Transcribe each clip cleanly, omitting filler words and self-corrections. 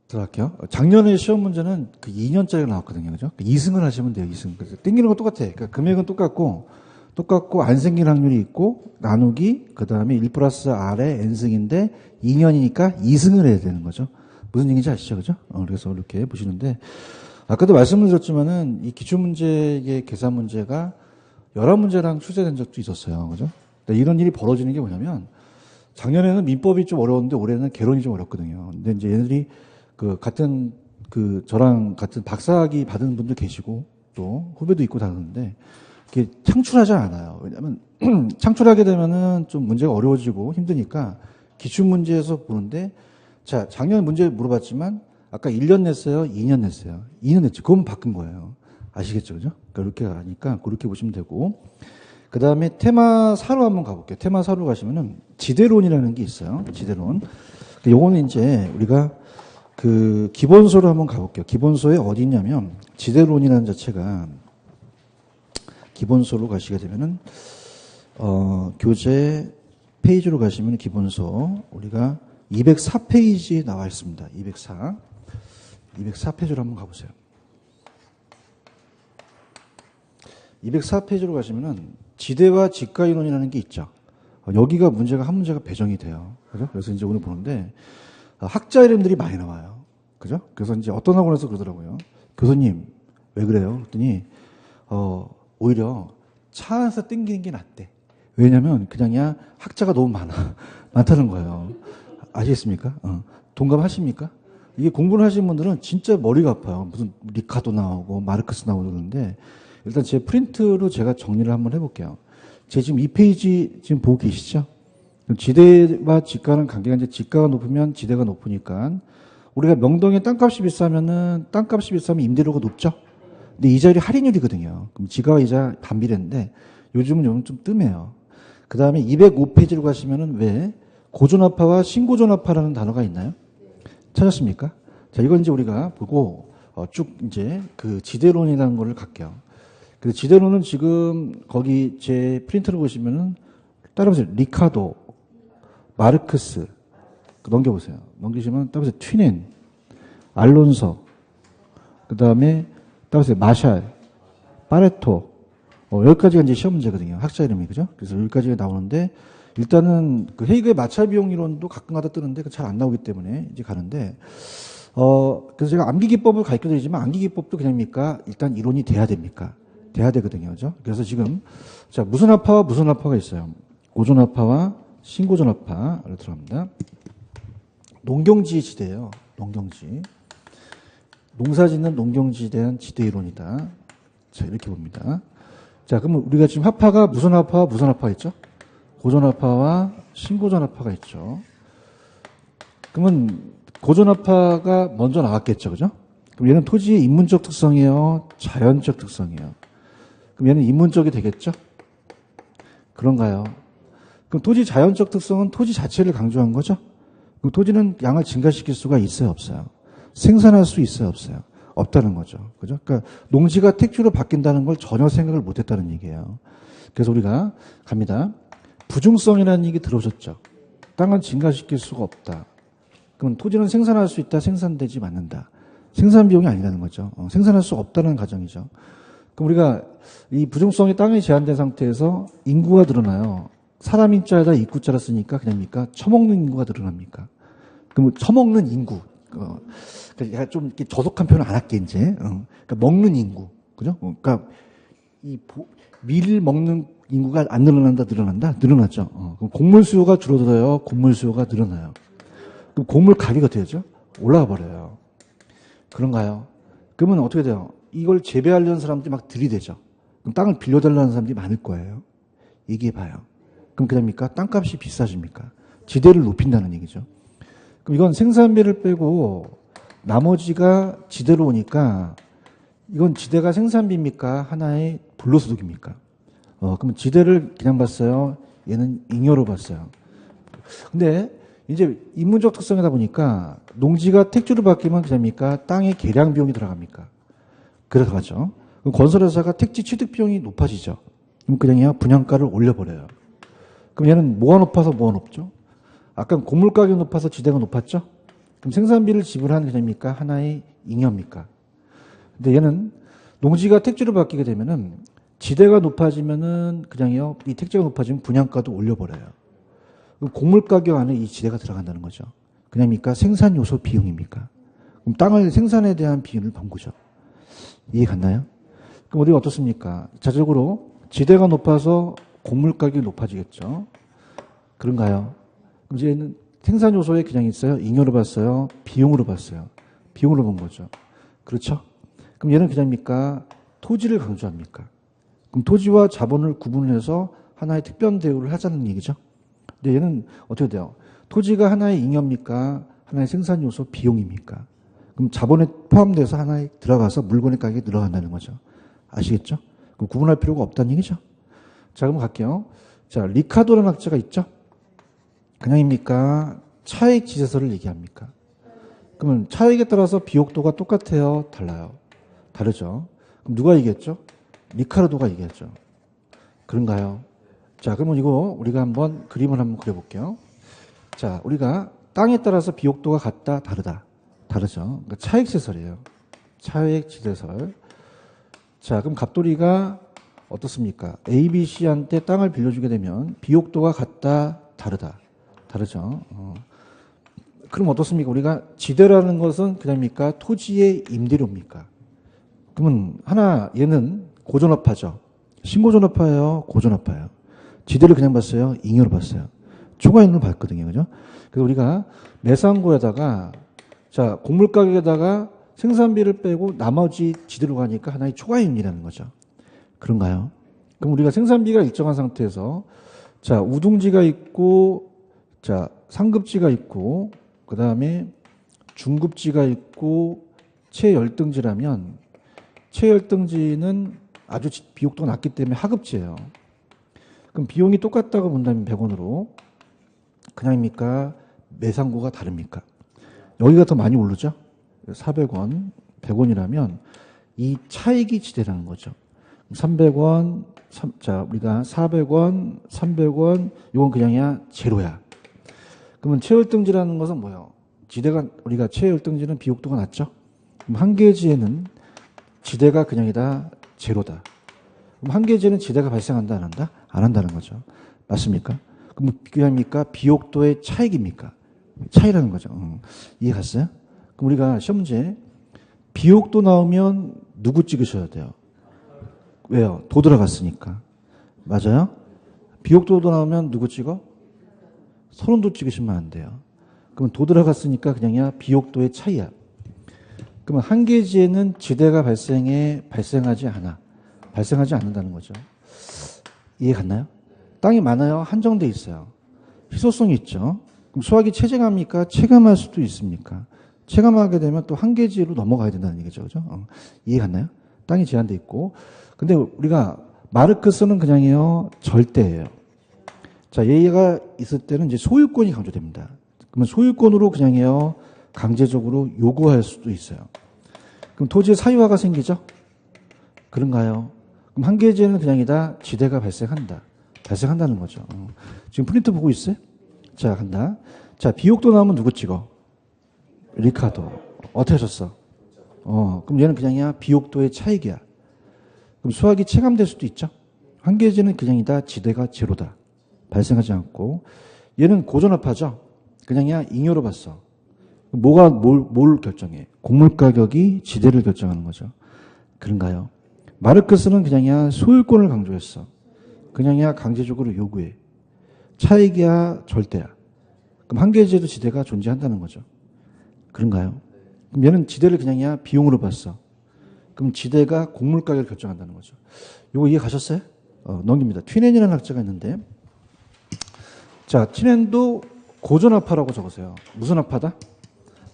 들어갈게요. 작년에 시험 문제는 그 2년짜리가 나왔거든요. 그죠? 2승을 하시면 돼요, 2승. 그래서 땡기는 건 똑같아. 그러니까 금액은 똑같고 안 생길 확률이 있고, 나누기, 그 다음에 1 플러스 R의 N승인데 2년이니까 2승을 해야 되는 거죠. 무슨 얘기인지 아시죠? 그죠? 그래서 이렇게 보시는데, 아까도 말씀을 드렸지만은 이 기출문제의 계산 문제가 11문제랑 출제된 적도 있었어요. 그죠? 근데 이런 일이 벌어지는 게 뭐냐면, 작년에는 민법이 좀 어려웠는데 올해는 개론이 좀 어렵거든요. 근데 이제 얘네들이 저랑 같은 박사학위 받은 분들 계시고 또 후배도 있고 다르는데 이게 창출하지 않아요. 왜냐하면 창출하게 되면은 좀 문제가 어려워지고 힘드니까 기출 문제에서 보는데 자, 작년 문제 물어봤지만 아까 1년 냈어요? 2년 냈어요? 2년 냈죠. 그건 바꾼 거예요. 아시겠죠? 그죠? 그러니까 이렇게 하니까 그렇게 보시면 되고 그 다음에 테마 4로 한번 가볼게요. 테마 4로 가시면은 지대론이라는 게 있어요. 지대론. 요거는 이제 우리가 그 기본소로 한번 가볼게요. 기본소에 어디 있냐면 지대론이라는 자체가 기본소로 가시게 되면은 교재 페이지로 가시면 기본소 우리가 204페이지에 나와 있습니다. 204페이지로 한번 가보세요. 204페이지로 가시면은 지대와 직가이론이라는 게 있죠. 여기가 한 문제가 배정이 돼요. 그죠? 그래서 이제 오늘 보는데 학자 이름들이 많이 나와요. 그죠? 그래서 이제 어떤 학원에서 그러더라고요. 교수님, 왜 그래요? 그랬더니, 오히려 차 안에서 땡기는 게 낫대. 왜냐면, 그냥야 학자가 너무 많다는 거예요. 아시겠습니까? 동감하십니까? 이게 공부를 하시는 분들은 진짜 머리가 아파요. 무슨 리카도 나오고, 마르크스 나오고 그러는데, 일단 제 프린트로 제가 정리를 한번 해볼게요. 제 지금 이 페이지 지금 보고 계시죠? 지대와 지가는 관계가 이제 지가가 높으면 지대가 높으니까 우리가 명동에 땅값이 비싸면 임대료가 높죠. 근데 이자율이 할인율이거든요. 그럼 지가와 이자 반비례인데 요즘은 좀 뜸해요. 그 다음에 205페이지로 가시면은 왜 고존합화와 신고존합화라는 단어가 있나요? 찾았습니까? 자, 이건 이제 우리가 보고 쭉 이제 그 지대론이라는 거를 갈게요. 그래서 지대론은 지금 거기 제 프린트를 보시면은 따라보세요. 리카도, 마르크스, 넘겨보세요. 넘기시면 따라보세요. 튀넨, 알론소, 그 다음에 따라보세요. 마샬, 파레토, 여기까지가 이제 시험 문제거든요. 학자 이름이, 그죠? 그래서 여기까지가 나오는데, 일단은 그 헤이그의 마찰 비용 이론도 가끔가다 뜨는데 잘 안 나오기 때문에 이제 가는데, 그래서 제가 암기기법을 가르쳐 드리지만 암기기법도 그냥입니까? 일단 이론이 돼야 됩니까? 돼야 되거든요. 그죠? 그래서 지금, 자, 무슨 합화와 무슨 합화가 있어요? 고존합화와 신고존합화로 들어갑니다. 농경지 지대예요. 농경지. 농사 짓는 농경지에 대한 지대 이론이다. 자, 이렇게 봅니다. 자, 그러면 우리가 지금 합화가 무슨 합화와 무슨 합화가 있죠? 고존합화와 신고존합화가 있죠. 그러면 고존합화가 먼저 나왔겠죠. 그죠? 그럼 얘는 토지의 인문적 특성이에요? 자연적 특성이에요? 그럼 얘는 인문적이 되겠죠? 그런가요? 그럼 토지 자연적 특성은 토지 자체를 강조한 거죠? 그럼 토지는 양을 증가시킬 수가 있어요, 없어요? 생산할 수 있어요, 없어요? 없다는 거죠. 그죠? 그러니까 농지가 택지로 바뀐다는 걸 전혀 생각을 못 했다는 얘기예요. 그래서 우리가 갑니다. 부중성이라는 얘기 들어오셨죠? 땅은 증가시킬 수가 없다. 그럼 토지는 생산할 수 있다, 생산되지 않는다. 생산 비용이 아니라는 거죠. 생산할 수 없다는 가정이죠. 그럼 우리가 이 부중성이 땅에 제한된 상태에서 인구가 늘어나요. 사람 인자에다 입구자를 쓰니까 그냥입니까? 처먹는 인구가 늘어납니까? 그럼 처먹는 인구. 그러니까 좀 이렇게 저속한 표현을 안 할게, 이제. 그러니까 먹는 인구. 그죠? 그러니까 밀 먹는 인구가 안 늘어난다, 늘어난다? 늘어나죠. 그럼 곡물 수요가 줄어들어요? 곡물 수요가 늘어나요? 그럼 곡물 가격이 어떻게 되죠? 올라가 버려요. 그런가요? 그러면 어떻게 돼요? 이걸 재배하려는 사람들이 막 들이대죠. 그럼 땅을 빌려달라는 사람들이 많을 거예요. 얘기해봐요. 그럼 그럽니까? 땅값이 비싸집니까? 지대를 높인다는 얘기죠. 그럼 이건 생산비를 빼고 나머지가 지대로 오니까 이건 지대가 생산비입니까? 하나의 불로소득입니까? 그럼 지대를 그냥 봤어요? 얘는 잉여로 봤어요. 근데 이제 인문적 특성이다 보니까 농지가 택지로 바뀌면 그럽니까? 땅의 개량 비용이 들어갑니까? 들어가죠. 그럼 건설회사가 택지 취득 비용이 높아지죠. 그럼 그냥 분양가를 올려버려요. 그럼 얘는 뭐가 높아서 뭐가 높죠? 아까 곡물 가격이 높아서 지대가 높았죠? 그럼 생산비를 지불한 개념입니까? 하나의 잉여입니까? 근데 얘는 농지가 택지로 바뀌게 되면은 지대가 높아지면은 그냥요, 이 택지가 높아지면 분양가도 올려버려요. 그럼 곡물 가격 안에 이 지대가 들어간다는 거죠. 그냥입니까? 생산 요소 비용입니까? 그럼 땅을 생산에 대한 비용을 본 거죠. 이해 갔나요? 그럼 우리가 어떻습니까? 자적으로 지대가 높아서 곡물 가격이 높아지겠죠. 그런가요? 그럼 이제는 생산 요소에 그냥 있어요? 잉여로 봤어요? 비용으로 봤어요? 비용으로 본 거죠. 그렇죠? 그럼 얘는 그냥입니까? 토지를 강조합니까? 그럼 토지와 자본을 구분해서 하나의 특별 대우를 하자는 얘기죠. 근데 얘는 어떻게 돼요? 토지가 하나의 잉여입니까? 하나의 생산 요소 비용입니까? 그럼 자본에 포함돼서 하나에 들어가서 물건의 가격이 늘어간다는 거죠. 아시겠죠? 그럼 구분할 필요가 없다는 얘기죠. 자, 그럼 갈게요. 자, 리카도라는 학자가 있죠? 그냥입니까? 차액 지대설을 얘기합니까? 그러면 차액에 따라서 비옥도가 똑같아요? 달라요? 다르죠? 그럼 누가 얘기했죠? 리카르도가 얘기했죠. 그런가요? 자, 그러면 이거 우리가 한번 그림을 한번 그려볼게요. 자, 우리가 땅에 따라서 비옥도가 같다, 다르다. 다르죠? 그러니까 차액 지대설이에요. 차액 지대설. 자, 그럼 갑돌이가 어떻습니까? A, B, C한테 땅을 빌려주게 되면 비옥도가 같다, 다르다. 다르죠? 그럼 어떻습니까? 우리가 지대라는 것은 그냥입니까? 토지의 임대료입니까? 그러면 하나 얘는 고전업화죠. 신고전업화예요? 고전업화예요? 지대를 그냥 봤어요? 잉여로 봤어요? 초과임을 봤거든요. 그죠? 그래서 우리가 매상고에다가 자, 곡물 가격에다가 생산비를 빼고 나머지 지대로 가니까 하나의 초과임이라는 거죠. 그런가요? 그럼 우리가 생산비가 일정한 상태에서 자, 우둥지가 있고 자, 상급지가 있고 그다음에 중급지가 있고 최열등지라면 최열등지는 아주 비옥도가 낮기 때문에 하급지예요. 그럼 비용이 똑같다고 본다면 100원으로 그냥입니까? 매상고가 다릅니까? 여기가 더 많이 오르죠? 400원, 100원이라면 이 차익이 지대라는 거죠. 300원, 자, 우리가 400원, 300원, 이건 그냥이야, 제로야. 그러면 최열등지라는 것은 뭐예요? 지대가, 우리가 최열등지는 비옥도가 낮죠? 그럼 한계지에는 지대가 그냥이다, 제로다. 그럼 한계지에는 지대가 발생한다, 안 한다? 안 한다는 거죠. 맞습니까? 그럼 그냥입니까? 비옥도의 차익입니까? 차이라는 거죠. 이해 갔어요? 그럼 우리가 시험 문제 비옥도 나오면 누구 찍으셔야 돼요? 왜요? 도 들어갔으니까. 맞아요? 비옥도도 나오면 누구 찍어? 서른도 찍으시면 안 돼요. 그럼 도 들어갔으니까 그냥이야 비옥도의 차이야. 그러면 한계지에는 지대가 발생하지 않아. 발생하지 않는다는 거죠. 이해 갔나요? 땅이 많아요? 한정돼 있어요. 희소성이 있죠. 그럼 수학이 체증합니까? 체감할 수도 있습니까? 체감하게 되면 또 한계지로 넘어가야 된다는 얘기죠. 그죠? 이해 갔나요? 땅이 제한돼 있고. 근데 우리가 마르크스는 그냥이요 절대예요. 자, 얘가 있을 때는 이제 소유권이 강조됩니다. 그러면 소유권으로 그냥이요 강제적으로 요구할 수도 있어요. 그럼 토지의 사유화가 생기죠? 그런가요? 그럼 한계지에는 그냥이다 지대가 발생한다. 발생한다는 거죠. 지금 프린트 보고 있어요? 자, 간다. 자, 비옥도 나오면 누구 찍어? 리카도. 어떻게 하셨어? 그럼 얘는 그냥이야 비옥도의 차익이야. 그럼 수학이 체감될 수도 있죠? 한계지는 그냥이다 지대가 제로다. 발생하지 않고. 얘는 고전업화죠? 그냥이야 잉여로 봤어. 뭐가 뭘 결정해? 곡물 가격이 지대를 결정하는 거죠. 그런가요? 마르크스는 그냥이야 소유권을 강조했어. 그냥이야 강제적으로 요구해. 차익이야 절대야. 그럼 한계지에도 지대가 존재한다는 거죠. 그런가요? 그럼 얘는 지대를 그냥이야 비용으로 봤어. 그럼 지대가 곡물 가격을 결정한다는 거죠. 이거 이해 가셨어요? 넘깁니다. 튀넨이라는 학자가 있는데 자, 튀넨도 고전업화라고 적으세요. 무슨 업화다?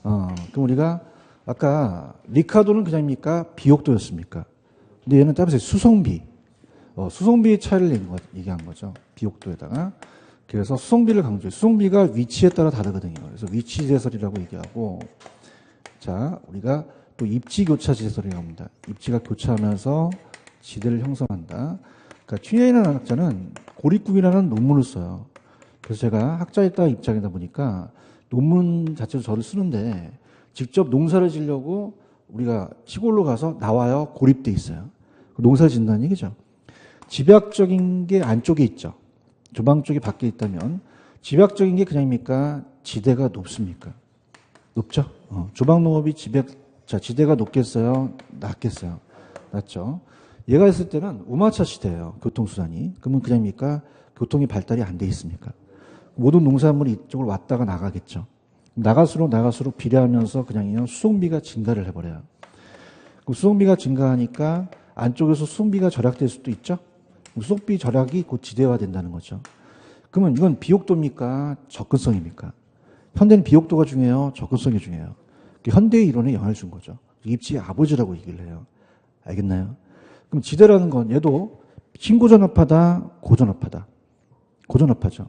그럼 우리가 아까 리카도는 그냥입니까? 비옥도였습니까? 근데 얘는 따라서 수성비. 수성비의 차이를 얘기한 거죠. 비옥도에다가. 그래서 수성비를 강조해요. 수성비가 위치에 따라 다르거든요. 그래서 위치지대설이라고 얘기하고, 자, 우리가 또 입지교차지대설이라고 합니다. 입지가 교차하면서 지대를 형성한다. 그러니까 튀넨이라는 학자는 고립국이라는 논문을 써요. 그래서 제가 학자에 따라 입장이다 보니까 논문 자체로 저를 쓰는데 직접 농사를 지려고 우리가 시골로 가서 나와요. 고립돼 있어요. 농사를 짓는다는 얘기죠. 집약적인 게 안쪽에 있죠. 조방 쪽이 밖에 있다면 집약적인 게 그냥입니까? 지대가 높습니까? 높죠. 조방농업이 지대가 높겠어요? 낮겠어요? 낮죠. 얘가 있을 때는 우마차 시대예요. 교통수단이. 그러면 그냥입니까? 교통이 발달이 안 돼 있습니까? 모든 농산물이 이쪽으로 왔다가 나가겠죠. 나갈수록 비례하면서 그냥요 수송비가 증가를 해버려요. 그럼 수송비가 증가하니까 안쪽에서 수송비가 절약될 수도 있죠. 수송비 절약이 곧 지대화 된다는 거죠. 그러면 이건 비옥도입니까? 접근성입니까? 현대는 비옥도가 중요해요? 접근성이 중요해요? 현대의 이론에 영향을 준 거죠. 입지의 아버지라고 얘기를 해요. 알겠나요? 그럼 지대라는 건 얘도 신고전압하다, 고전압하다. 고전압하죠.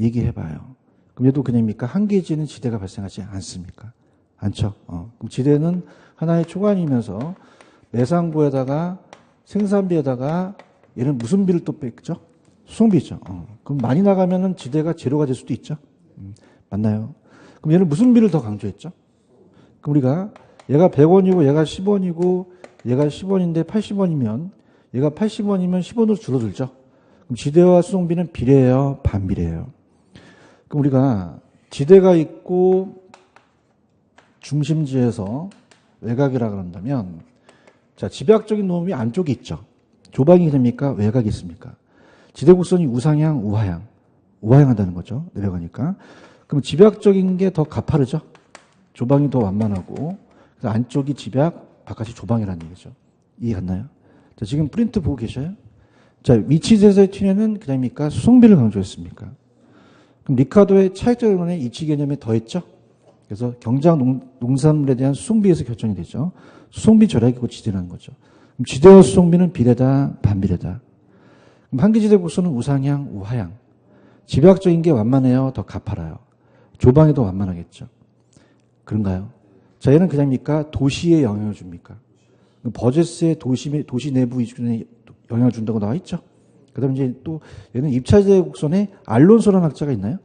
얘기해봐요. 그럼 얘도 그냥입니까? 한계지는 지대가 발생하지 않습니까? 않죠. 그럼 지대는 하나의 초관이면서 매상고에다가 생산비에다가 얘는 무슨 비를 또 뺐죠? 수송비죠. 그럼 많이 나가면은 지대가 제로가 될 수도 있죠. 맞나요? 그럼 얘는 무슨 비를 더 강조했죠? 그럼 우리가 얘가 100원이고 얘가 10원이고 얘가 10원인데 80원이면 얘가 80원이면 10원으로 줄어들죠. 그럼 지대와 수송비는 비례해요? 반비례해요? 그럼 우리가 지대가 있고 중심지에서 외곽이라 그런다면 자, 집약적인 놈이 안쪽에 있죠. 조방이 됩니까? 외곽이 있습니까? 지대 곡선이 우상향, 우하향. 우하향한다는 거죠. 내려가니까. 그럼 집약적인 게 더 가파르죠. 조방이 더 완만하고 그래서 안쪽이 집약, 바깥이 조방이라는 얘기죠. 이해 갔나요? 자, 지금 프린트 보고 계셔요? 자, 위치에서의 튀내는 그냥입니까? 수송비를 강조했습니까? 그럼 리카도의 차익적 이론의 이치 개념에 더했죠? 그래서 경작 농산물에 대한 수송비에서 결정이 되죠. 수송비 절약이고 지대라는 거죠. 그럼 지대와 수송비는 비례다, 반비례다. 그럼 한계지대 곡선은 우상향, 우하향. 집약적인 게 완만해요, 더 가파라요. 조방이 더 완만하겠죠. 그런가요? 자, 얘는 그냥입니까? 도시에 영향을 줍니까? 버제스의 도시 내부 이주에 영향을 준다고 나와 있죠. 그 다음에 이제 또 얘는 입차지대 곡선에 알론소라는 학자가 있나요?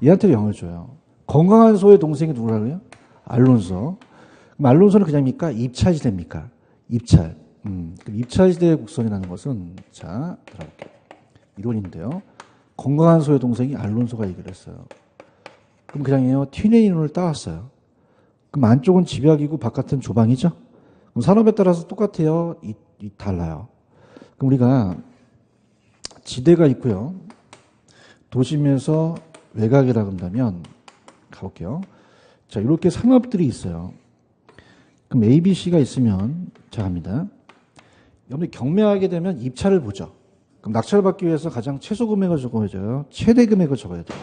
얘한테 영향을 줘요. 건강한 소의 동생이 누구라고요? 알론소. 그럼 알론소는 그냥입니까? 입찰지대입니까? 입찰. 그럼 입찰지대 곡선이라는 것은 자, 들어볼게요. 이론인데요. 건강한 소의 동생이 알론소가 얘기를 했어요. 그럼 그냥요 튀네 이론을 따왔어요. 그럼 안쪽은 집약이고 바깥은 조방이죠? 그럼 산업에 따라서 똑같아요? 달라요. 그럼 우리가 지대가 있고요. 도심에서 외곽이라 그런다면 가볼게요. 자, 이렇게 상업들이 있어요. 그럼 A, B, C가 있으면 자 갑니다. 여러분이 경매하게 되면 입찰을 보죠. 그럼 낙찰을 받기 위해서 가장 최소 금액을 적어야죠. 최대 금액을 적어야 돼요.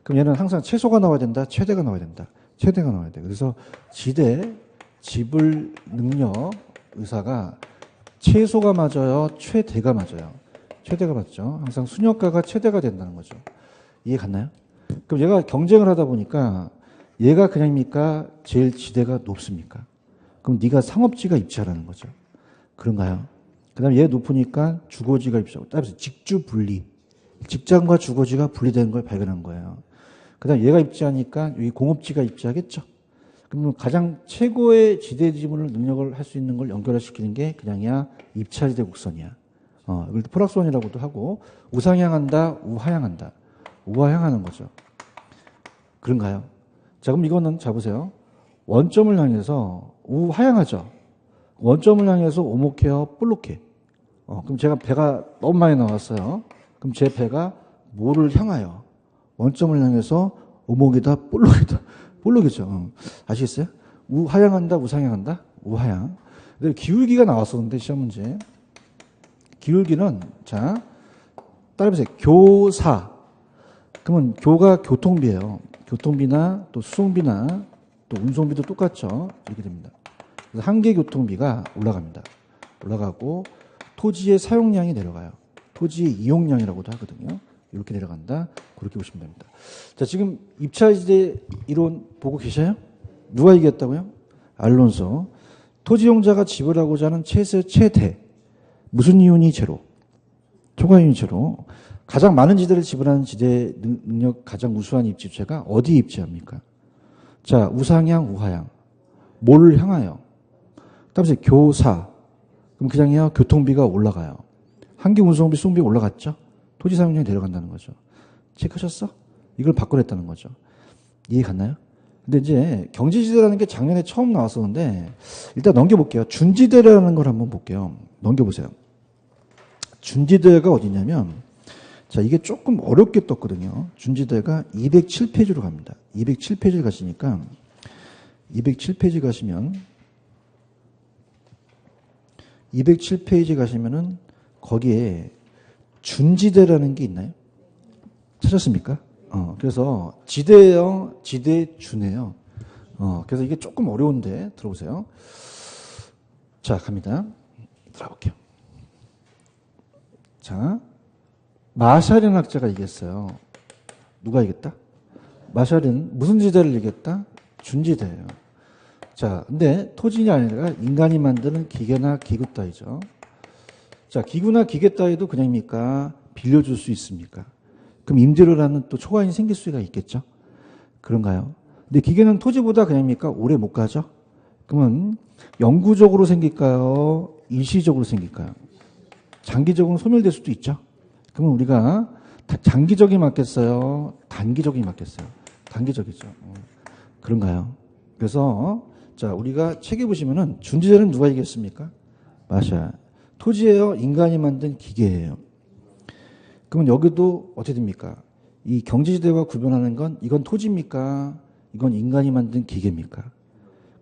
그럼 얘는 항상 최소가 나와야 된다. 최대가 나와야 된다. 최대가 나와야 돼요. 그래서 지대, 지불 능력, 의사가 최소가 맞아요. 최대가 맞아요. 최대가 맞죠. 항상 순역가가 최대가 된다는 거죠. 이해 갔나요? 그럼 얘가 경쟁을 하다 보니까 얘가 그냥입니까? 제일 지대가 높습니까? 그럼 네가 상업지가 입찰하는 거죠. 그런가요? 그 다음에 얘 높으니까 주거지가 입찰하고 따라서 직주 분리. 직장과 주거지가 분리되는 걸 발견한 거예요. 그 다음에 얘가 입지하니까 여기 공업지가 입지하겠죠. 그러면 가장 최고의 지대 지분을 능력을 할 수 있는 걸 연결시키는 게 그냥이야 입찰지대 곡선이야. 이걸 포락선이라고도 하고 우상향한다, 우하향한다. 우하향하는 거죠. 그런가요? 자, 그럼 이거는 잡으세요. 원점을 향해서 우하향하죠. 원점을 향해서 오목해요, 볼록해. 그럼 제가 배가 너무 많이 나왔어요. 그럼 제 배가 뭐를 향하여? 원점을 향해서 오목이다, 볼록이다. 볼록이죠. 아시겠어요? 우하향한다, 우상향한다? 우하향. 근데 기울기가 나왔었는데, 시험 문제. 기울기는, 자, 따라해보세요. 교사. 그러면 교가 교통비예요. 교통비나 또 수송비나 또 운송비도 똑같죠. 이렇게 됩니다. 그래서 한계 교통비가 올라갑니다. 올라가고 토지의 사용량이 내려가요. 토지의 이용량이라고도 하거든요. 이렇게 내려간다. 그렇게 보시면 됩니다. 자, 지금 입찰지대 이론 보고 계셔요? 누가 얘기했다고요? 알론소. 토지용자가 지불하고자 하는 최대. 무슨 이윤이 제로? 초과이윤이 제로. 가장 많은 지대를 지불하는 지대 능력 가장 우수한 입지주체가 어디에 입지합니까? 자, 우상향, 우하향. 뭘 향하여? 그다음에 교사. 그럼 그냥요 교통비가 올라가요. 환경 운송비, 수송비 올라갔죠? 토지 사용량이 내려간다는 거죠. 체크하셨어? 이걸 바꿔냈다는 거죠. 이해 갔나요? 근데 이제 경제지대라는 게 작년에 처음 나왔었는데 일단 넘겨볼게요. 준지대라는 걸 한번 볼게요. 넘겨보세요. 준지대가 어디냐면 자 이게 조금 어렵게 떴거든요. 준지대가 207페이지로 갑니다. 207페이지 가시니까 207페이지 가시면 207페이지 가시면은 거기에 준지대라는 게 있나요? 찾았습니까? 그래서 지대예요, 지대 준이에요. 그래서 이게 조금 어려운데 들어보세요. 자, 갑니다. 들어볼게요. 자, 마샬이라는 학자가 얘기했어요. 누가 얘기했다? 마샬은 무슨 지대를 얘기했다? 준지대예요. 자, 근데 토지가 아니라 인간이 만드는 기계나 기구 따위죠. 자, 기구나 기계 따위도 그냥입니까? 빌려줄 수 있습니까? 그럼 임대료를 하는 또 초과인이 생길 수가 있겠죠? 그런가요? 근데 기계는 토지보다 그냥입니까? 오래 못 가죠? 그러면 영구적으로 생길까요? 일시적으로 생길까요? 장기적으로 소멸될 수도 있죠? 그러면 우리가 장기적이 맞겠어요? 단기적이 맞겠어요? 단기적이죠. 그런가요? 그래서 자 우리가 책에 보시면은 준지대는 누가 얘기했습니까? 마샬. 토지예요? 인간이 만든 기계예요? 그러면 여기도 어떻게 됩니까? 이 경제지대와 구별하는 건 이건 토지입니까? 이건 인간이 만든 기계입니까?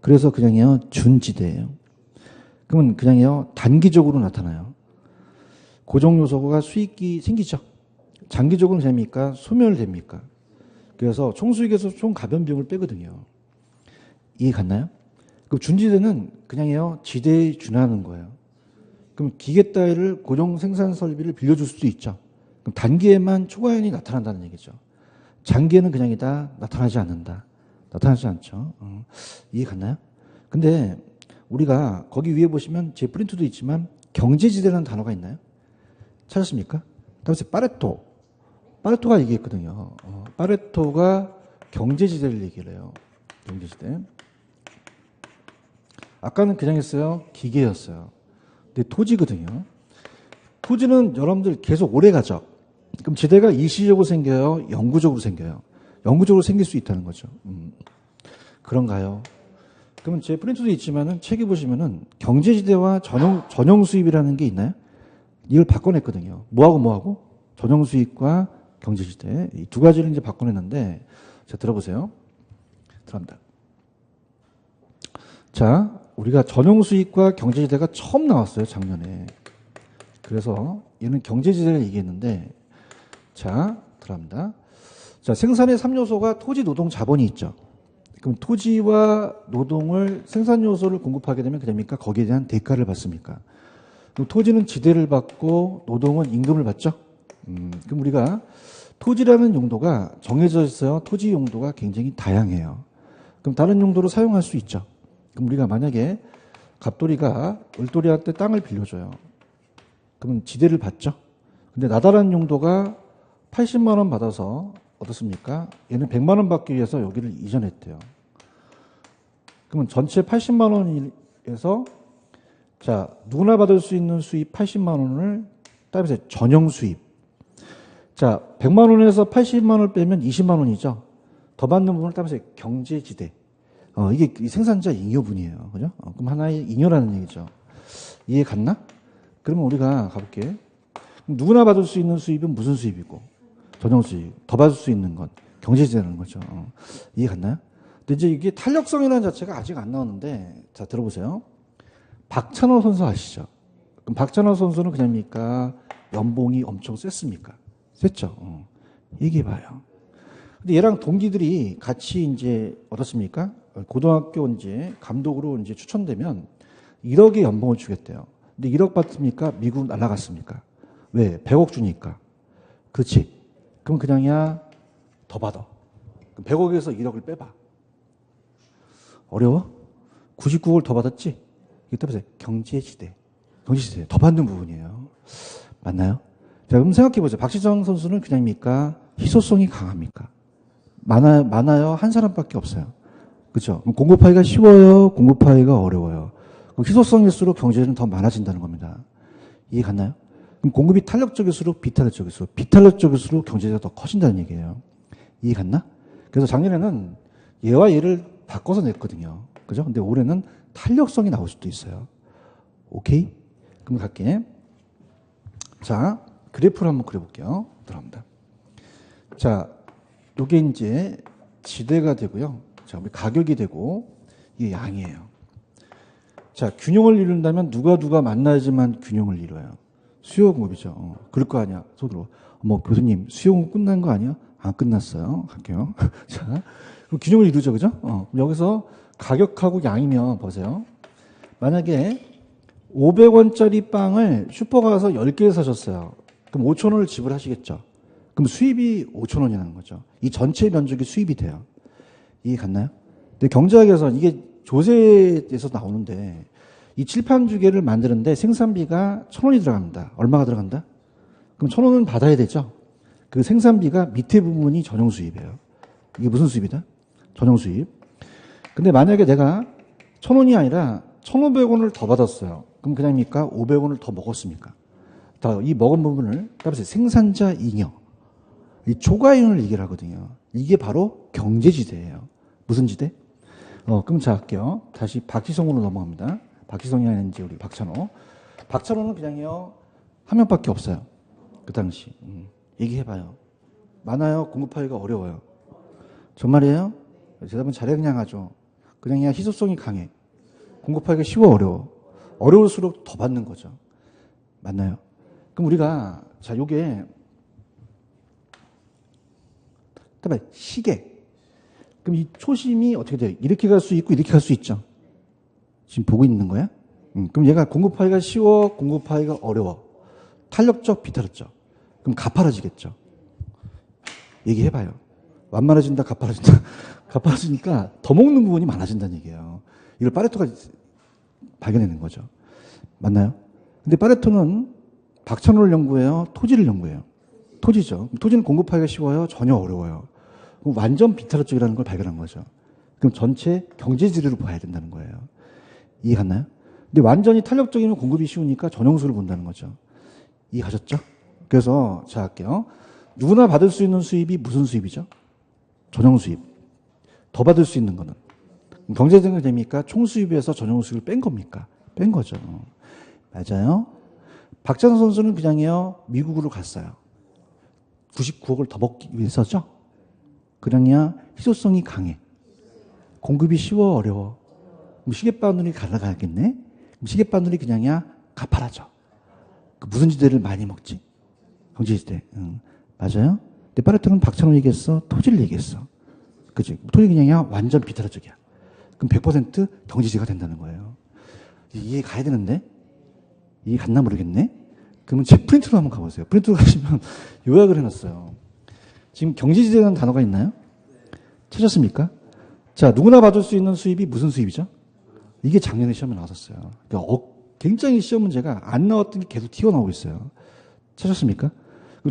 그래서 그냥요 준지대예요. 그러면 그냥요 단기적으로 나타나요. 고정 요소가 수익이 생기죠. 장기적으로는 됩니까? 소멸됩니까? 그래서 총수익에서 총 가변 비용을 빼거든요. 이해 갔나요? 그 준지대는 그냥요 지대에 준하는 거예요. 그럼 기계 따위를 고정 생산 설비를 빌려줄 수도 있죠. 그럼 단기에만 초과연이 나타난다는 얘기죠. 장기에는 그냥이다 나타나지 않는다. 나타나지 않죠. 이해 갔나요? 근데 우리가 거기 위에 보시면 제 프린트도 있지만 경제지대라는 단어가 있나요? 찾았습니까? 다음에 파레토. 파레토가 얘기했거든요. 파레토가 경제지대를 얘기를 해요. 경제지대. 아까는 그냥 했어요. 기계였어요. 근데 토지거든요. 토지는 여러분들 계속 오래 가죠. 그럼 지대가 일시적으로 생겨요? 영구적으로 생겨요? 영구적으로 생길 수 있다는 거죠. 그런가요? 그러면 제 프린트도 있지만은 책에 보시면은 경제지대와 전용 수입이라는 게 있나요? 이걸 바꿔냈거든요. 뭐하고? 전용 수입과 경제지대. 이 두 가지를 이제 바꿔냈는데, 자, 들어보세요. 들어갑니다. 자, 우리가 전용 수입과 경제지대가 처음 나왔어요, 작년에. 그래서 얘는 경제지대를 얘기했는데, 자, 들어갑니다. 자, 생산의 3요소가 토지, 노동, 자본이 있죠. 그럼 토지와 노동을 생산 요소를 공급하게 되면 그럽니까? 거기에 대한 대가를 받습니까? 그럼 토지는 지대를 받고 노동은 임금을 받죠? 그럼 우리가 토지라는 용도가 정해져 있어요. 토지 용도가 굉장히 다양해요. 그럼 다른 용도로 사용할 수 있죠. 그럼 우리가 만약에 갑돌이가 을돌이한테 땅을 빌려줘요. 그러면 지대를 받죠. 근데 나다란 용도가 80만 원 받아서 어떻습니까? 얘는 100만 원 받기 위해서 여기를 이전했대요. 그러면 전체 80만 원에서 자 누구나 받을 수 있는 수입 80만 원을 따라서 전용 수입. 자 100만 원에서 80만 원을 빼면 20만 원이죠. 더 받는 부분을 따라서 경제지대. 이게 생산자 잉여분이에요. 그죠? 그럼 하나의 잉여라는 얘기죠. 이해 갔나? 그러면 우리가 가볼게. 누구나 받을 수 있는 수입은 무슨 수입이고? 전용 수입. 더 받을 수 있는 건 경제지대라는 거죠. 이해 갔나요? 근데 이제 이게 탄력성이라는 자체가 아직 안 나오는데, 자, 들어보세요. 박찬호 선수 아시죠? 그럼 박찬호 선수는 그냥입니까? 연봉이 엄청 셌습니까? 셌죠. 얘기해봐요. 근데 얘랑 동기들이 같이 이제 어떻습니까? 고등학교 이제 감독으로 이제 추천되면 1억의 연봉을 주겠대요. 근데 1억 받습니까? 미국 날아갔습니까? 왜? 100억 주니까. 그렇지. 그럼 그냥이야 더 받아. 100억에서 1억을 빼봐. 어려워? 99억을 더 받았지? 이게 따라서 경제지대. 경제지대. 더 받는 부분이에요. 맞나요? 자, 그럼 생각해보죠. 박시성 선수는 그냥입니까? 희소성이 강합니까? 많아요? 한 사람밖에 없어요. 그죠? 공급하기가 쉬워요? 공급하기가 어려워요? 희소성일수록 경제는 더 많아진다는 겁니다. 이해 갔나요? 그럼 공급이 탄력적일수록 비탄력적일수록 비탄력적일수록 경제가 더 커진다는 얘기예요. 이해 갔나? 그래서 작년에는 얘와 얘를 바꿔서 냈거든요. 그죠? 근데 올해는 탄력성이 나올 수도 있어요. 오케이? 그럼 갈게. 자, 그래프를 한번 그려볼게요. 들어갑니다. 자, 요게 이제 지대가 되고요. 자, 우리 가격이 되고, 이게 양이에요. 자, 균형을 이룬다면 누가 만나야지만 균형을 이뤄요. 수요 공급이죠. 그럴 거 아니야. 손으로. 교수님, 수요 공급 끝난 거 아니야? 안 끝났어요. 갈게요. 자, 그럼 균형을 이루죠. 그죠? 여기서 가격하고 양이면 보세요. 만약에 500원짜리 빵을 슈퍼 가서 10개 사셨어요. 그럼 5,000원을 지불하시겠죠. 그럼 수입이 5,000원이라는 거죠. 이 전체 면적이 수입이 돼요. 이해 갔나요? 근데 경제학에서 이게 조세에서 나오는데 이 칠판주개를 만드는데 생산비가 1,000원이 들어갑니다. 얼마가 들어간다? 그럼 1,000원은 받아야 되죠. 그 생산비가 밑에 부분이 전용 수입이에요. 이게 무슨 수입이다? 전용 수입. 근데 만약에 내가 1,000원이 아니라 1,500원을 더 받았어요. 그럼 그냥입니까? 500원을 더 먹었습니까? 이 먹은 부분을 따라서 생산자 잉여. 이 초과이윤을 얘기를 하거든요. 이게 바로 경제지대예요. 무슨 지대? 그럼 자 할게요. 다시 박지성으로 넘어갑니다. 박지성이 아닌지 우리 박찬호. 박찬호는 그냥요 한 명밖에 없어요. 그 당시. 얘기해봐요. 많아요? 공급하기가 어려워요? 정말이에요? 대답은 잘해그냥하죠. 그냥 희소성이 강해. 공급하기가 쉬워 어려워? 어려울수록 더 받는 거죠. 맞나요? 그럼 우리가 자 요게 그다음에 시계. 그럼 이 초심이 어떻게 돼요? 이렇게 갈 수 있고 이렇게 갈 수 있죠. 지금 보고 있는 거야? 그럼 얘가 공급하기가 쉬워, 공급하기가 어려워. 탄력적, 비탄력적. 그럼 가파라지겠죠. 얘기해봐요. 완만해진다, 가파라진다. 가파라지니까 더 먹는 부분이 많아진다는 얘기예요. 이걸 파레토가 발견해낸 거죠. 맞나요? 근데 파레토는 박찬호를 연구해요? 토지를 연구해요? 토지죠. 토지는 공급하기가 쉬워요? 전혀 어려워요. 그럼 완전 비탄력적이라는 걸 발견한 거죠. 그럼 전체 경제지리로 봐야 된다는 거예요. 이해 갔나요? 근데 완전히 탄력적이면 공급이 쉬우니까 전용수를 본다는 거죠. 이해 가셨죠? 그래서 자 할게요. 누구나 받을 수 있는 수입이 무슨 수입이죠? 전용 수입. 더 받을 수 있는 거는 경제적인 됩니까? 총수입에서 전용 수입을 뺀 겁니까? 뺀 거죠. 맞아요. 박찬호 선수는 그냥요 미국으로 갔어요. 99억을 더 먹기 위해서죠. 그냥야 희소성이 강해. 공급이 쉬워 어려워. 시계바늘이 갈라가겠네. 시계바늘이 그냥야 가파라져. 무슨 지대를 많이 먹지? 경제지대. 맞아요. 근데 파레토는 박찬호 얘기했어. 토지를 얘기했어. 그치? 토지 그냥야 완전 비탄력적이야. 그럼 100% 경제지가 된다는 거예요. 이해 가야 되는데? 이해 갔나 모르겠네? 그러면 제 프린트로 한번 가보세요. 프린트로 가시면 요약을 해놨어요. 지금 경제지대라는 단어가 있나요? 찾았습니까? 자, 누구나 받을 수 있는 수입이 무슨 수입이죠? 이게 작년에 시험에 나왔었어요. 그러니까 굉장히 시험 문제가 안 나왔던 게 계속 튀어나오고 있어요. 찾았습니까?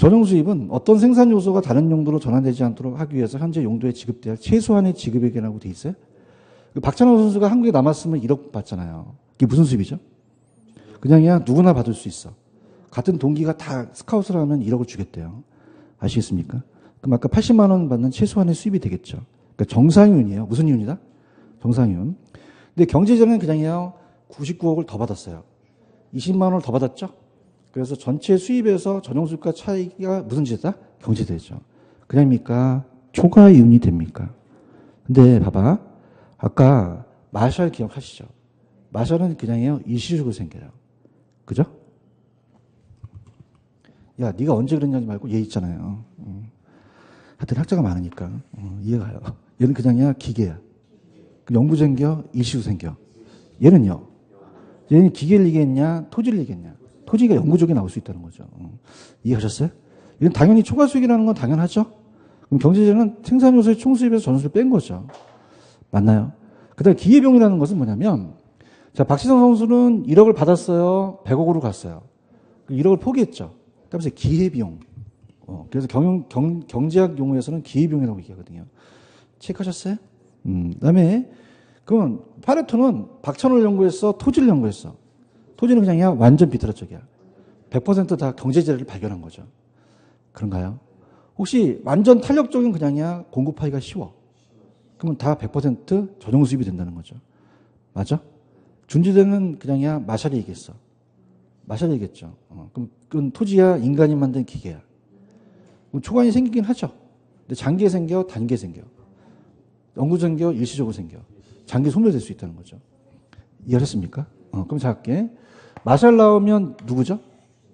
전용 수입은 어떤 생산 요소가 다른 용도로 전환되지 않도록 하기 위해서 현재 용도에 지급돼야 할 최소한의 지급액이라고 돼 있어요. 박찬호 선수가 한국에 남았으면 1억 받잖아요. 이게 무슨 수입이죠? 그냥이야 누구나 받을 수 있어. 같은 동기가 다 스카웃을 하면 1억을 주겠대요. 아시겠습니까? 그럼 아까 80만 원 받는 최소한의 수입이 되겠죠. 그러니까 정상이윤이에요. 무슨 이윤이다? 정상이윤. 근데 경제적은 그냥이요 99억을 더 받았어요. 20만 원을 더 받았죠? 그래서 전체 수입에서 전용 수입과 차이가 무슨 지대다? 경제대죠. 그냥입니까? 초과이윤이 됩니까? 근데 봐봐. 아까 마샬 기억하시죠? 마샬은 그냥이요 일시적으로 생겨요. 그죠? 야, 네가 언제 그랬냐지 말고 얘 있잖아요. 하여튼 학자가 많으니까 이해가요. 얘는 그냥이야 기계야. 영구 생겨, 일시로 생겨. 얘는요. 얘는 기계를 얘기했냐, 토지를 얘기했냐. 토지가 영구적이 나올 수 있다는 거죠. 이해하셨어요? 이건 당연히 초과수익이라는 건 당연하죠. 그럼 경제제는 생산요소의 총수입에서 전수를 뺀 거죠. 맞나요? 그 다음에 기회비용이라는 것은 뭐냐면, 자, 박시성 선수는 1억을 받았어요. 100억으로 갔어요. 1억을 포기했죠. 그래서 기회비용. 그래서 경제학 용어에서는 기회비용이라고 얘기하거든요. 체크하셨어요? 그다음에 그러면 파레토는 박찬호 연구했어, 토지를 연구했어. 토지는 그냥 완전 비틀어적이야. 100%다 경제재를 발견한 거죠. 그런가요? 혹시 완전 탄력적인 그냥이야 공급하기가 쉬워. 그러면 다 100% 전용 수입이 된다는 거죠. 맞아? 준지대는 그냥이야 마샬이 얘기했어. 마샬이 얘기했죠. 그럼 그건 토지야 인간이 만든 기계야. 그럼 초과이 생기긴 하죠. 근데 장기에 생겨, 단기에 생겨. 영구 생겨, 일시적으로 생겨. 장기 소멸될 수 있다는 거죠. 이해하셨습니까? 그럼 자 할게. 마샬 나오면 누구죠?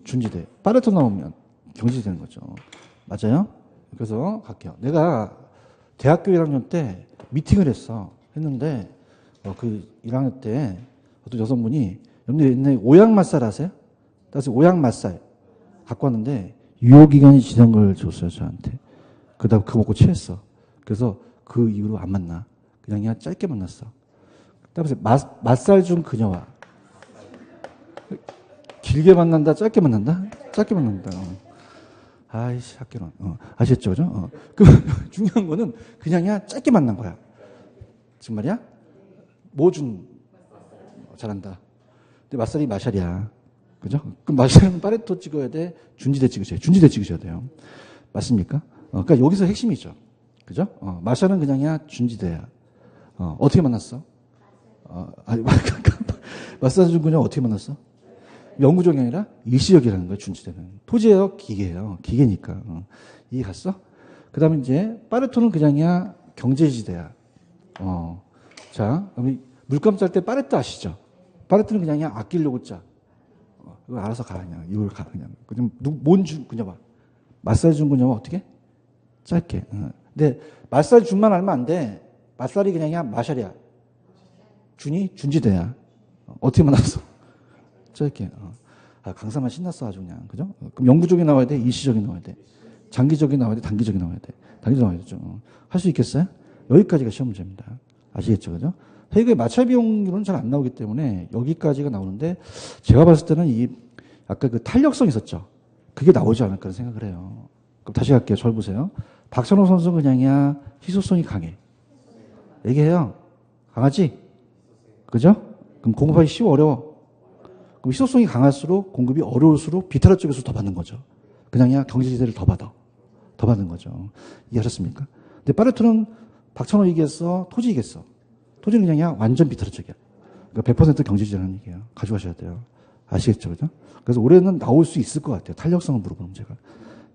준지대. 파레토 나오면 경지대 되는 거죠. 맞아요? 그래서 갈게요. 내가 대학교 1학년 때 미팅을 했는데 그 1학년 때 어떤 여성분이 여러분들 옛날에 오양맛살 아세요? 그래서 오양맛살 갖고 왔는데 유효기간이 지난 걸 줬어요 저한테. 그러다 그거 먹고 취했어. 그래서 그 이후로 안 만나. 그냥 짧게 만났어. 그다음에 맛살 준 그녀와 길게 만난다, 짧게 만난다? 짧게 만난다. 아이씨, 학교는. 아시겠죠, 그죠? 그, 중요한 거는 그냥이야, 짧게 만난 거야. 지금 말이야? 뭐 잘한다. 근데 맛살이 마샬이야. 그죠? 그럼 마샬은 파레토 찍어야 돼? 준지대 찍으셔야 돼요. 맞습니까? 그러니까 여기서 핵심이죠. 그죠? 마샬은 그냥이야, 준지대야. 어떻게 만났어? 아니, 마샬 준 그냥 어떻게 만났어? 영구적이 아니라 일시적이라는 거예요, 준지대는. 토지예요, 기계예요. 기계니까. 이해 갔어? 그 다음에 이제, 파레토는 그냥이야, 경제지대야. 자, 물감 짤 때 파레토 아시죠? 파레토는 그냥이야, 아끼려고 짜. 이거 알아서 가, 그냥. 이걸 가, 그냥. 그럼, 그녀 봐. 맛살 준 그녀 어떻게? 짧게. 근데, 맛살 준만 알면 안 돼. 맛살이 그냥이야, 마샬이야. 준지대야. 어떻게 만났어? 짧게. 강사만 신났어, 아주 그냥. 그죠? 그럼 영구적이 나와야 돼? 일시적이 나와야 돼? 장기적이 나와야 돼? 단기적이 나와야 돼? 단기적이 나와야 되죠. 할 수 있겠어요? 여기까지가 시험 문제입니다. 아시겠죠? 그죠? 해외의 마찰 비용률은 잘 안 나오기 때문에 여기까지가 나오는데 제가 봤을 때는 아까 그 탄력성 있었죠? 그게 나오지 않을까 생각을 해요. 그럼 다시 갈게요. 절 보세요. 박찬호 선수는 그냥이야 희소성이 강해. 얘기해요. 강하지? 그죠? 그럼 공급하기 쉬워, 어려워? 그럼 희소성이 강할수록 공급이 어려울수록 비타라 쪽에서 더 받는 거죠. 그냥이야 경제지대를 더 받는 거죠. 이해하셨습니까? 근데 파레토는 박찬호 얘기했어, 토지 얘기했어. 토지는 그냥이야 완전 비타라 쪽이야. 그러니까 100% 경제지대라는 얘기예요. 가져가셔야 돼요. 아시겠죠, 그죠? 그래서 올해는 나올 수 있을 것 같아요. 탄력성을 물어보는 문제가.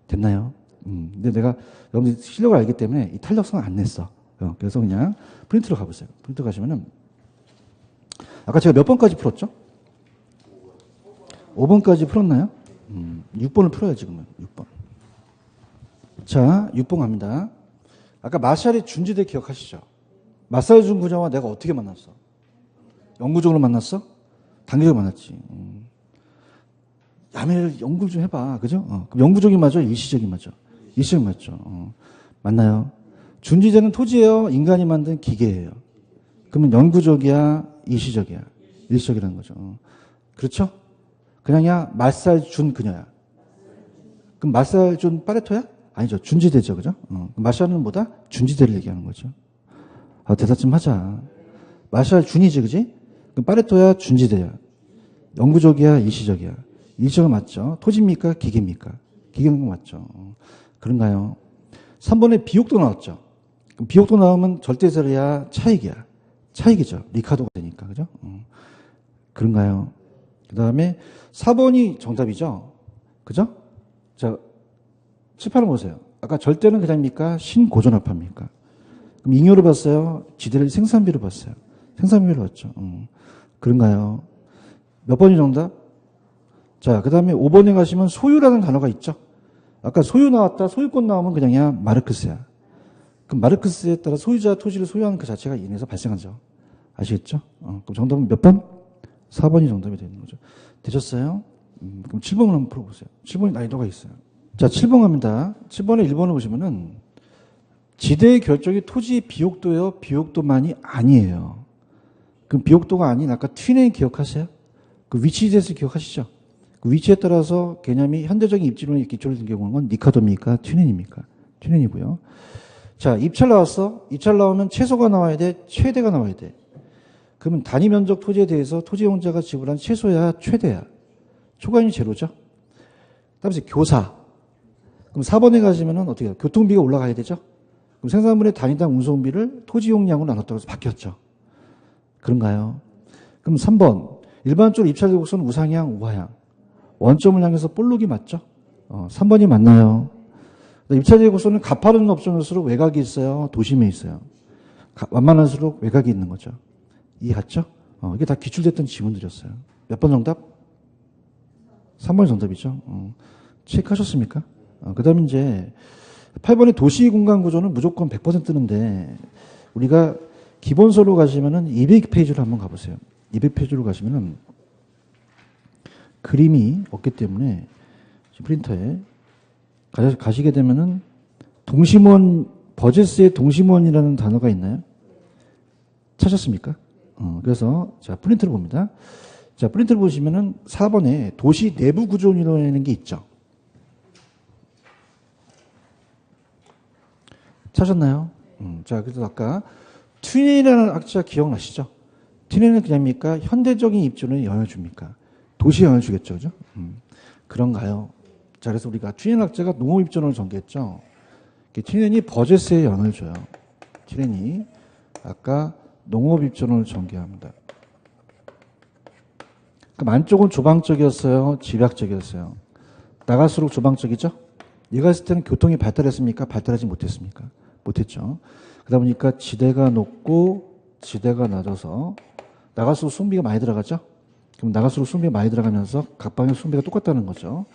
됐나요? 근데 내가 여러분들 실력을 알기 때문에 이 탄력성을 안 냈어. 그래서 그냥 프린트로 가보세요. 프린트 가시면은 아까 제가 몇 번까지 풀었죠? 5번까지 풀었나요? 6번을 풀어요, 지금은. 6번. 자, 6번 갑니다. 아까 마샬의 준지대 기억하시죠? 마샬 준 그녀와 내가 어떻게 만났어? 영구적으로 만났어? 단기적으로 만났지. 야매를 연구를 좀 해봐. 그죠? 그럼 영구적이 맞아? 일시적이 맞아? 일시적이 맞죠. 맞나요? 준지대는 토지예요? 인간이 만든 기계예요? 그러면 영구적이야? 일시적이야? 일시적이라는 거죠. 그렇죠? 그냥이야 맛살 준 그녀야. 그럼 맛살 준 파레토야? 아니죠. 준지대죠. 그죠? 맛살은 뭐다? 준지대를 얘기하는 거죠. 대답 좀 하자. 맛살 준이지, 그지? 그럼 파레토야? 준지대야. 영구적이야? 일시적이야? 일시적은 맞죠. 토지입니까? 기계입니까? 기계는 거 맞죠. 그런가요? 3번에 비옥도 나왔죠. 그럼 비옥도 나오면 절대세리야? 차익이야? 차익이죠. 리카도가 되니까. 그죠? 그런가요? 그 다음에 4번이 정답이죠. 그죠? 자, 7, 8을 보세요. 아까 절대는 그냥입니까? 신고전합합니까? 그럼 잉여로 봤어요? 지대를 생산비로 봤어요? 생산비로 봤죠. 그런가요? 몇 번이 정답? 자, 그 다음에 5번에 가시면 소유라는 단어가 있죠. 아까 소유 나왔다. 소유권 나오면 그냥이야 마르크스야. 그럼 마르크스에 따라 소유자 토지를 소유하는 그 자체가 인해서 발생하죠. 아시겠죠? 그럼 정답은 몇 번? 4번이 정답이 되는 거죠. 되셨어요? 그럼 7번을 한번 풀어보세요. 7번이 난이도가 있어요. 자, 7번 갑니다. 7번에 1번을 보시면은 지대의 결정이 토지의 비옥도예요? 비옥도만이 아니에요. 그럼 비옥도가 아닌 아까 튀네 기억하세요? 그 위치지대에서 기억하시죠? 그 위치에 따라서 개념이 현대적인 입지론에 기초를 둔 경우는 니카돔입니까? 튜넨입니까? 튜넨이고요. 자, 입찰 나왔어. 입찰 나오면 최소가 나와야 돼? 최대가 나와야 돼? 그러면 단위 면적 토지에 대해서 토지용자가 지불한 최소야? 최대야? 초과인이 제로죠? 그다음에 교사. 그럼 4번에 가시면은 어떻게 해요? 교통비가 올라가야 되죠? 그럼 생산물의 단위당 운송비를 토지 용량으로 나눴다고 해서 바뀌었죠. 그런가요? 그럼 3번. 일반적으로 입찰된 곡선은 우상향, 우하향. 원점을 향해서 볼록이 맞죠? 3번이 맞나요? 입찰된 곡선은 가파른 업종일수록 외곽이 있어요? 도심에 있어요? 완만할수록 외곽이 있는 거죠. 이해 갔죠? 이게 다 기출됐던 지문들이었어요. 몇 번 정답? 3번이 정답이죠. 체크하셨습니까? 그 다음에 이제 8번의 도시 공간 구조는 무조건 100%는데 우리가 기본서로 가시면은 200페이지로 한번 가보세요. 200페이지로 가시면은 그림이 없기 때문에 프린터에 가시게 되면은 동심원, 버제스의 동심원이라는 단어가 있나요? 찾았습니까? 그래서 자, 프린트를 봅니다. 자, 프린트를 보시면은 4번에 도시 내부 구조론이라는 게 있죠. 찾았나요? 자, 그래서 아까 튜넨이라는 학자 기억나시죠? 튜넨은 그냥입니까? 현대적인 입지론에 영향을 줍니까? 도시에 영향을 주겠죠, 그죠? 그런가요? 자, 그래서 우리가 튜넨 학자가 농업 입지론을 전개했죠. 튜넨이 버제스에 영향을 줘요. 튜넨이 아까 농업 입지론을 전개합니다. 그럼 안쪽은 조방적이었어요? 집약적이었어요? 나갈수록 조방적이죠? 얘가 했을 때는 교통이 발달했습니까? 발달하지 못했습니까? 못했죠. 그러다 보니까 지대가 높고 지대가 낮아서 나갈수록 수송비가 많이 들어가죠? 그럼 나갈수록 수송비가 많이 들어가면서 각 방향 수송비가 똑같다는 거죠.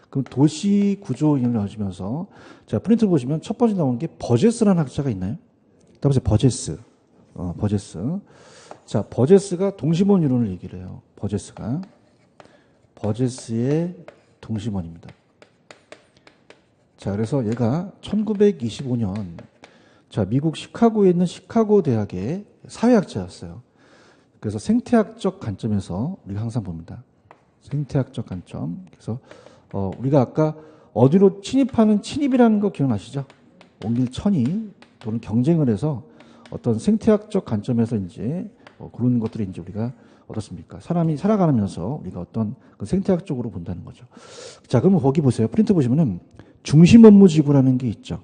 그럼 도시 구조 이론을 넣어주면서 자, 프린트를 보시면 첫 번째 나온 게 버제스라는 학자가 있나요? 다음에 버제스. 버제스. 자, 버제스가 동심원 이론을 얘기를 해요. 버제스가. 버제스의 동심원입니다. 자, 그래서 얘가 1925년, 자, 미국 시카고에 있는 시카고 대학의 사회학자였어요. 그래서 생태학적 관점에서 우리가 항상 봅니다. 생태학적 관점. 그래서, 우리가 아까 어디로 침입하는 침입이라는 거 기억나시죠? 옮길 천이 또는 경쟁을 해서 어떤 생태학적 관점에서 이제 그런 것들이 이제 우리가 어떻습니까? 사람이 살아가면서 우리가 어떤 그 생태학적으로 본다는 거죠. 자, 그러면 거기 보세요. 프린트 보시면은 중심 업무 지구라는 게 있죠.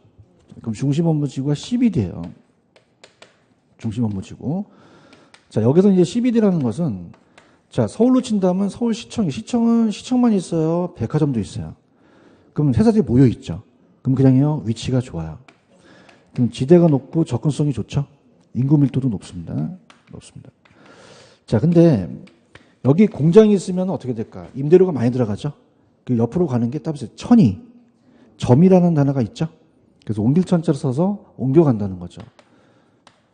그럼 중심 업무 지구가 CBD예요. 중심 업무 지구. 자, 여기서 이제 CBD라는 것은 자, 서울로 친다면 서울시청이 시청은 시청만 있어요. 백화점도 있어요. 그럼 회사들이 모여 있죠. 그럼 그냥요 위치가 좋아요. 그럼 지대가 높고 접근성이 좋죠. 인구 밀도도 높습니다. 높습니다. 자, 근데 여기 공장이 있으면 어떻게 될까? 임대료가 많이 들어가죠. 그 옆으로 가는 게 따라서 천이 점이라는 단어가 있죠. 그래서 옮길 천자를 써서 옮겨간다는 거죠.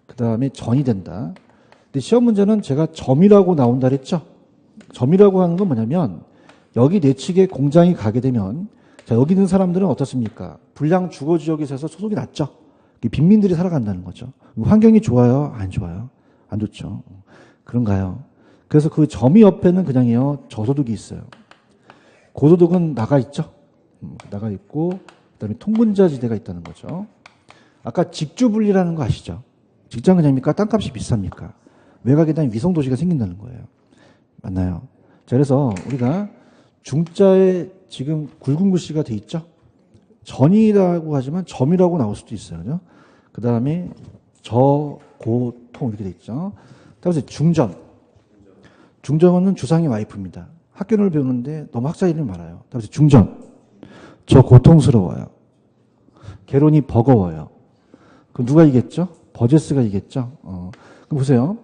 그 다음에 전이 된다. 근데 시험 문제는 제가 점이라고 나온다 그랬죠. 점이라고 하는 건 뭐냐면 여기 내측에 공장이 가게 되면 자, 여기 있는 사람들은 어떻습니까? 불량 주거 지역에 있어서 소득이 낮죠. 빈민들이 살아간다는 거죠. 환경이 좋아요? 안 좋아요? 안 좋죠. 그런가요? 그래서 그 점이 옆에는 그냥요 저소득이 있어요. 고소득은 나가 있죠. 나가 있고 그다음에 통근자 지대가 있다는 거죠. 아까 직주분리라는 거 아시죠? 직장 그냥입니까? 땅값이 비쌉니까? 외곽에 대한 위성도시가 생긴다는 거예요. 맞나요? 자, 그래서 우리가 중자에 지금 굵은 글씨가 돼 있죠? 전이라고 하지만 점이라고 나올 수도 있어요. 그죠? 그 다음에 저, 고, 통 이렇게 돼 있죠. 그다음에 중전. 중전은 주상의 와이프입니다. 학교를 배우는데 너무 학자 이름이 많아요. 그다음에 중전. 저 고통스러워요. 개론이 버거워요. 그럼 누가 이겼죠? 버제스가 이겼죠? 그럼 보세요.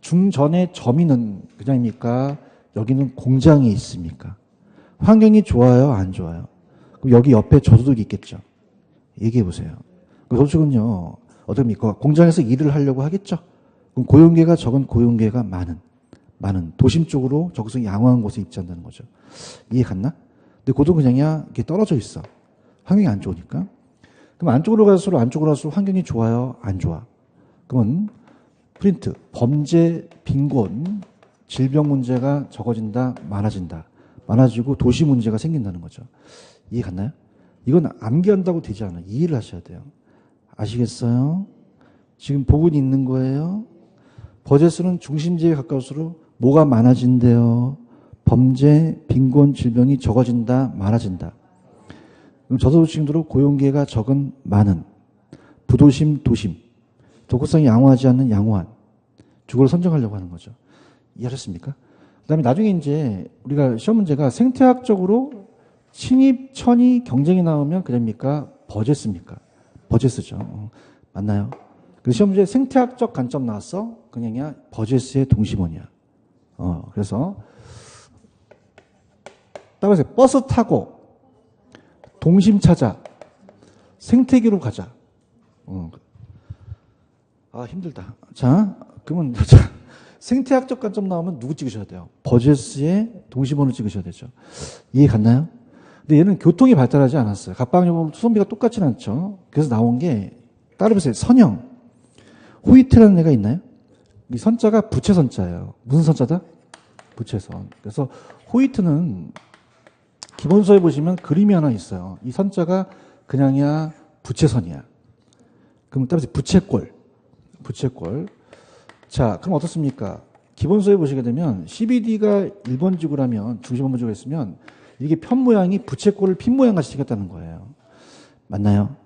중전의 점이는 그냥입니까? 여기는 공장이 있습니까? 환경이 좋아요? 안 좋아요? 그럼 여기 옆에 저소득이 있겠죠? 얘기해 보세요. 그 저소득은요, 어떻습니까? 공장에서 일을 하려고 하겠죠? 그럼 고용계가 적은 고용계가 많은 도심 쪽으로 적성이 양호한 곳에 입지한다는 거죠. 이해 갔나? 근데 고도 그냥이야 이렇게 떨어져 있어. 환경이 안 좋으니까. 그럼 안쪽으로 갈수록 환경이 좋아요? 안 좋아? 그러면 프린트 범죄, 빈곤, 질병 문제가 적어진다, 많아진다. 많아지고 도시 문제가 생긴다는 거죠. 이해 갔나요? 이건 암기한다고 되지 않아요. 이해를 하셔야 돼요. 아시겠어요? 지금 보고 있는 거예요. 버젯은 중심지에 가까울수록 뭐가 많아진대요? 범죄, 빈곤, 질병이 적어진다, 많아진다. 그럼 저소득층들로 고용기회가 적은, 많은, 부도심, 도심, 독후성이 양호하지 않는, 양호한 주거를 선정하려고 하는 거죠. 이해하셨습니까? 그 다음에 나중에 이제 우리가 시험 문제가 생태학적으로 친입, 천이 경쟁이 나오면 그럽니까? 버젯입니까? 버젯죠. 맞나요? 그 시험 문제 생태학적 관점 나왔어? 그냥이야 버젯의 동심원이야. 그래서 따라서 버스 타고 동심 찾아 생태계로 가자. 힘들다. 자, 그러면 생태학적 관점 나오면 누구 찍으셔야 돼요? 버젯의 동심원을 찍으셔야 되죠. 이해 갔나요? 근데 얘는 교통이 발달하지 않았어요. 갑방요금 수선비가 똑같지는 않죠. 그래서 나온 게 따라해보세요. 선형. 호이트라는 애가 있나요? 이 선자가 부채선자예요. 무슨 선자다? 부채선. 그래서 호이트는 기본서에 보시면 그림이 하나 있어요. 이 선자가 그냥이야 부채선이야. 그럼 따라서 부채꼴. 부채꼴. 자, 그럼 어떻습니까? 기본서에 보시게 되면 CBD가 1번 지구라면 중심 원본 지구가 있으면 이게 편 모양이 부채꼴을 핀 모양 같이 생겼다는 거예요. 맞나요?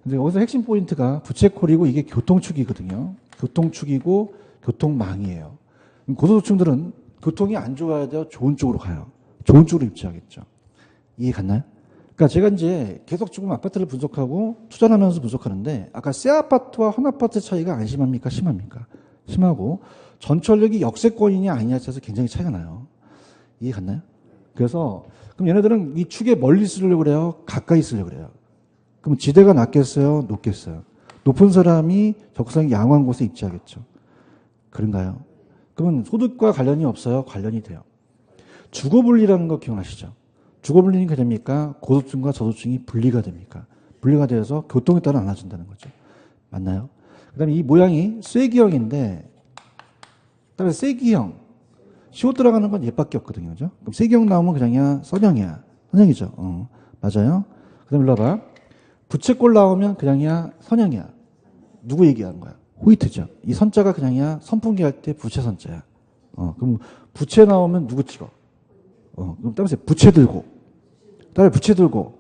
근데 여기서 핵심 포인트가 부채꼴이고 이게 교통축이거든요. 교통축이고 교통망이에요. 고소득층들은 교통이 안 좋아야 돼요? 좋은 쪽으로 가요? 좋은 쪽으로 입지하겠죠. 이해 갔나요? 그러니까 제가 이제 계속 지금 아파트를 분석하고 투자하면서 분석하는데 아까 새 아파트와 헌 아파트 차이가 안 심합니까? 심합니까? 심하고 전철역이 역세권이냐 아니냐에 따라서 굉장히 차이가 나요. 이해 갔나요? 그래서 그럼 얘네들은 이 축에 멀리 쓰려고 그래요? 가까이 쓰려고 그래요? 그럼 지대가 낮겠어요? 높겠어요? 높은 사람이 적성이 양호한 곳에 입지하겠죠. 그런가요? 그러면 소득과 관련이 없어요? 관련이 돼요. 주거분리라는 거 기억나시죠? 주거분리는 그게 됩니까? 고소득층과 저소득층이 분리가 됩니까? 분리가 되어서 교통에 따라 나눠진다는 거죠. 맞나요? 그 다음에 이 모양이 쐐기형인데, 그다음에 쐐기형. 시옷 들어가는 건 얘밖에 없거든요. 그죠? 그럼 쐐기형 나오면 그냥이야, 선형이야. 선형이죠. 맞아요. 그 다음에 일로 와봐. 부채꼴 나오면 그냥이야, 선형이야. 누구 얘기하는 거야? 호이트죠. 이 선자가 그냥이야, 선풍기 할 때 부채 선자야. 그럼 부채 나오면 누구 찍어? 그럼 따라서 부채 들고. 따라 부채 들고.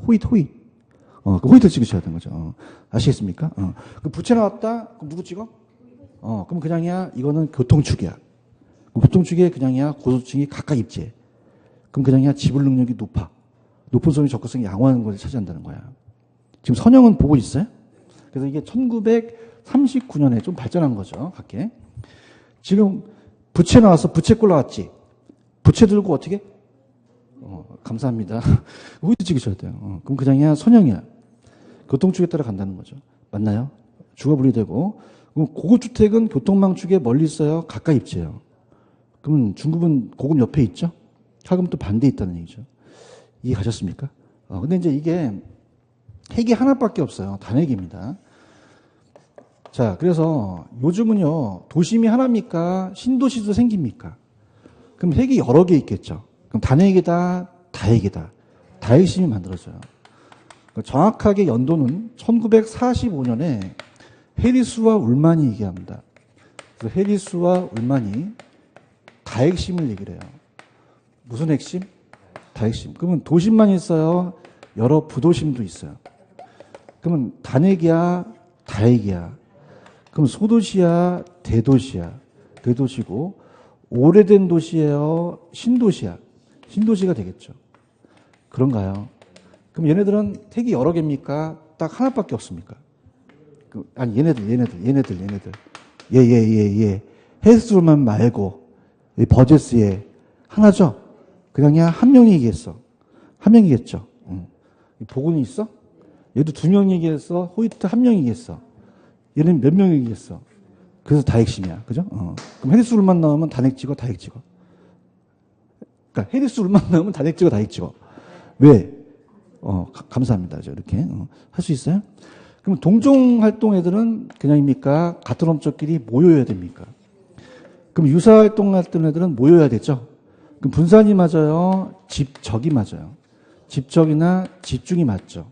호이트. 그 호이트 찍으셔야 되는 거죠. 아시겠습니까? 그 부채 나왔다? 그럼 누구 찍어? 그럼 그냥이야, 이거는 교통축이야. 교통축에 그냥이야, 고소득층이 가까이 입지해. 그럼 그냥이야, 지불 능력이 높아. 높은 소득 접근성이 양호한 것을 차지한다는 거야. 지금 선형은 보고 있어요? 그래서 이게 1939년에 좀 발전한 거죠. 밖에. 지금 부채 나와서 부채꼴 나왔지. 부채 들고 어떻게? 감사합니다. 호이트 찍으셔야 돼요. 그럼 그냥이야, 선형이야. 교통축에 따라 간다는 거죠. 맞나요? 주거 분리되고. 그럼 고급주택은 교통망축에 멀리 있어요? 가까이 입지해요. 그러면 중급은 고급 옆에 있죠? 하금 또 반대에 있다는 얘기죠. 이해 가셨습니까? 근데 이제 이게 핵이 하나밖에 없어요. 단핵입니다. 자, 그래서 요즘은요, 도심이 하나입니까? 신도시도 생깁니까? 그럼 핵이 여러 개 있겠죠. 그럼 단핵이다, 다핵이다. 다핵심이 만들어져요. 정확하게 연도는 1945년에 해리스와 울만이 얘기합니다. 그래서 해리스와 울만이 다핵심을 얘기를 해요. 무슨 핵심? 다핵심. 그러면 도심만 있어요? 여러 부도심도 있어요. 그러면 단핵이야? 다핵이야? 그럼 소도시야? 대도시야? 대도시고 오래된 도시예요? 신도시야? 신도시가 되겠죠. 그런가요? 그럼 얘네들은 택이 여러 개입니까? 딱 하나밖에 없습니까? 아니 얘네들. 예. 헬스만 말고 버젯스에 하나죠? 그냥이야 한 명이 얘기했어. 한 명이 얘기했죠. 보고는 있어? 얘도 두 명이 얘기했어. 호이트 한 명이 얘기했어. 얘는 몇 명이 얘기했어. 그래서 다핵심이야. 그죠? 그럼 해리스 울만 나오면 단핵 찍어, 다핵 찍어. 그러니까 해리스 울만 나오면 단핵 찍어, 다핵 찍어. 왜? 감사합니다. 이렇게 할 수 있어요? 그럼 동종 활동 애들은 그냥입니까? 같은 업적끼리 모여야 됩니까? 그럼 유사 활동 했던 애들은 모여야 되죠? 그럼 분산이 맞아요? 집적이 맞아요? 집적이나 집중이 맞죠?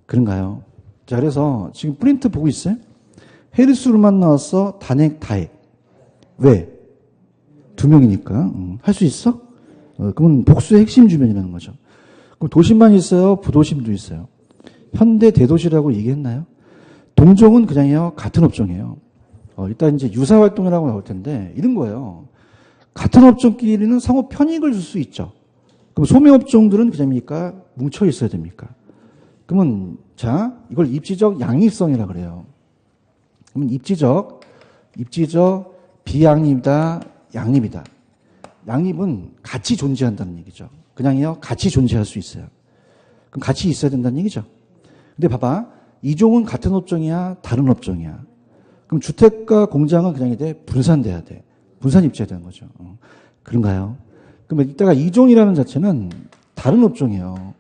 그런가요? 자, 그래서 지금 프린트 보고 있어요? 해리수로만 나왔어? 단액, 다액. 왜? 2명이니까. 할 수 있어? 그러면 복수의 핵심 주변이라는 거죠. 그럼 도심만 있어요? 부도심도 있어요? 현대 대도시라고 얘기했나요? 동종은 그냥요, 같은 업종이에요. 일단 이제 유사활동이라고 나올 텐데, 이런 거예요. 같은 업종끼리는 상호 편익을 줄 수 있죠. 그럼 소매업종들은 그냥입니까? 뭉쳐 있어야 됩니까? 그러면, 자, 이걸 입지적 양립성이라 그래요. 그러면 입지적, 비양립이다, 양립이다. 양립은 같이 존재한다는 얘기죠. 그냥요, 같이 존재할 수 있어요. 그럼 같이 있어야 된다는 얘기죠. 근데 봐봐. 이종은 같은 업종이야, 다른 업종이야. 그럼 주택과 공장은 그냥 이제 분산돼야 돼. 분산 입지해야 되는 거죠. 그런가요? 그럼 이따가 이종이라는 자체는 다른 업종이에요.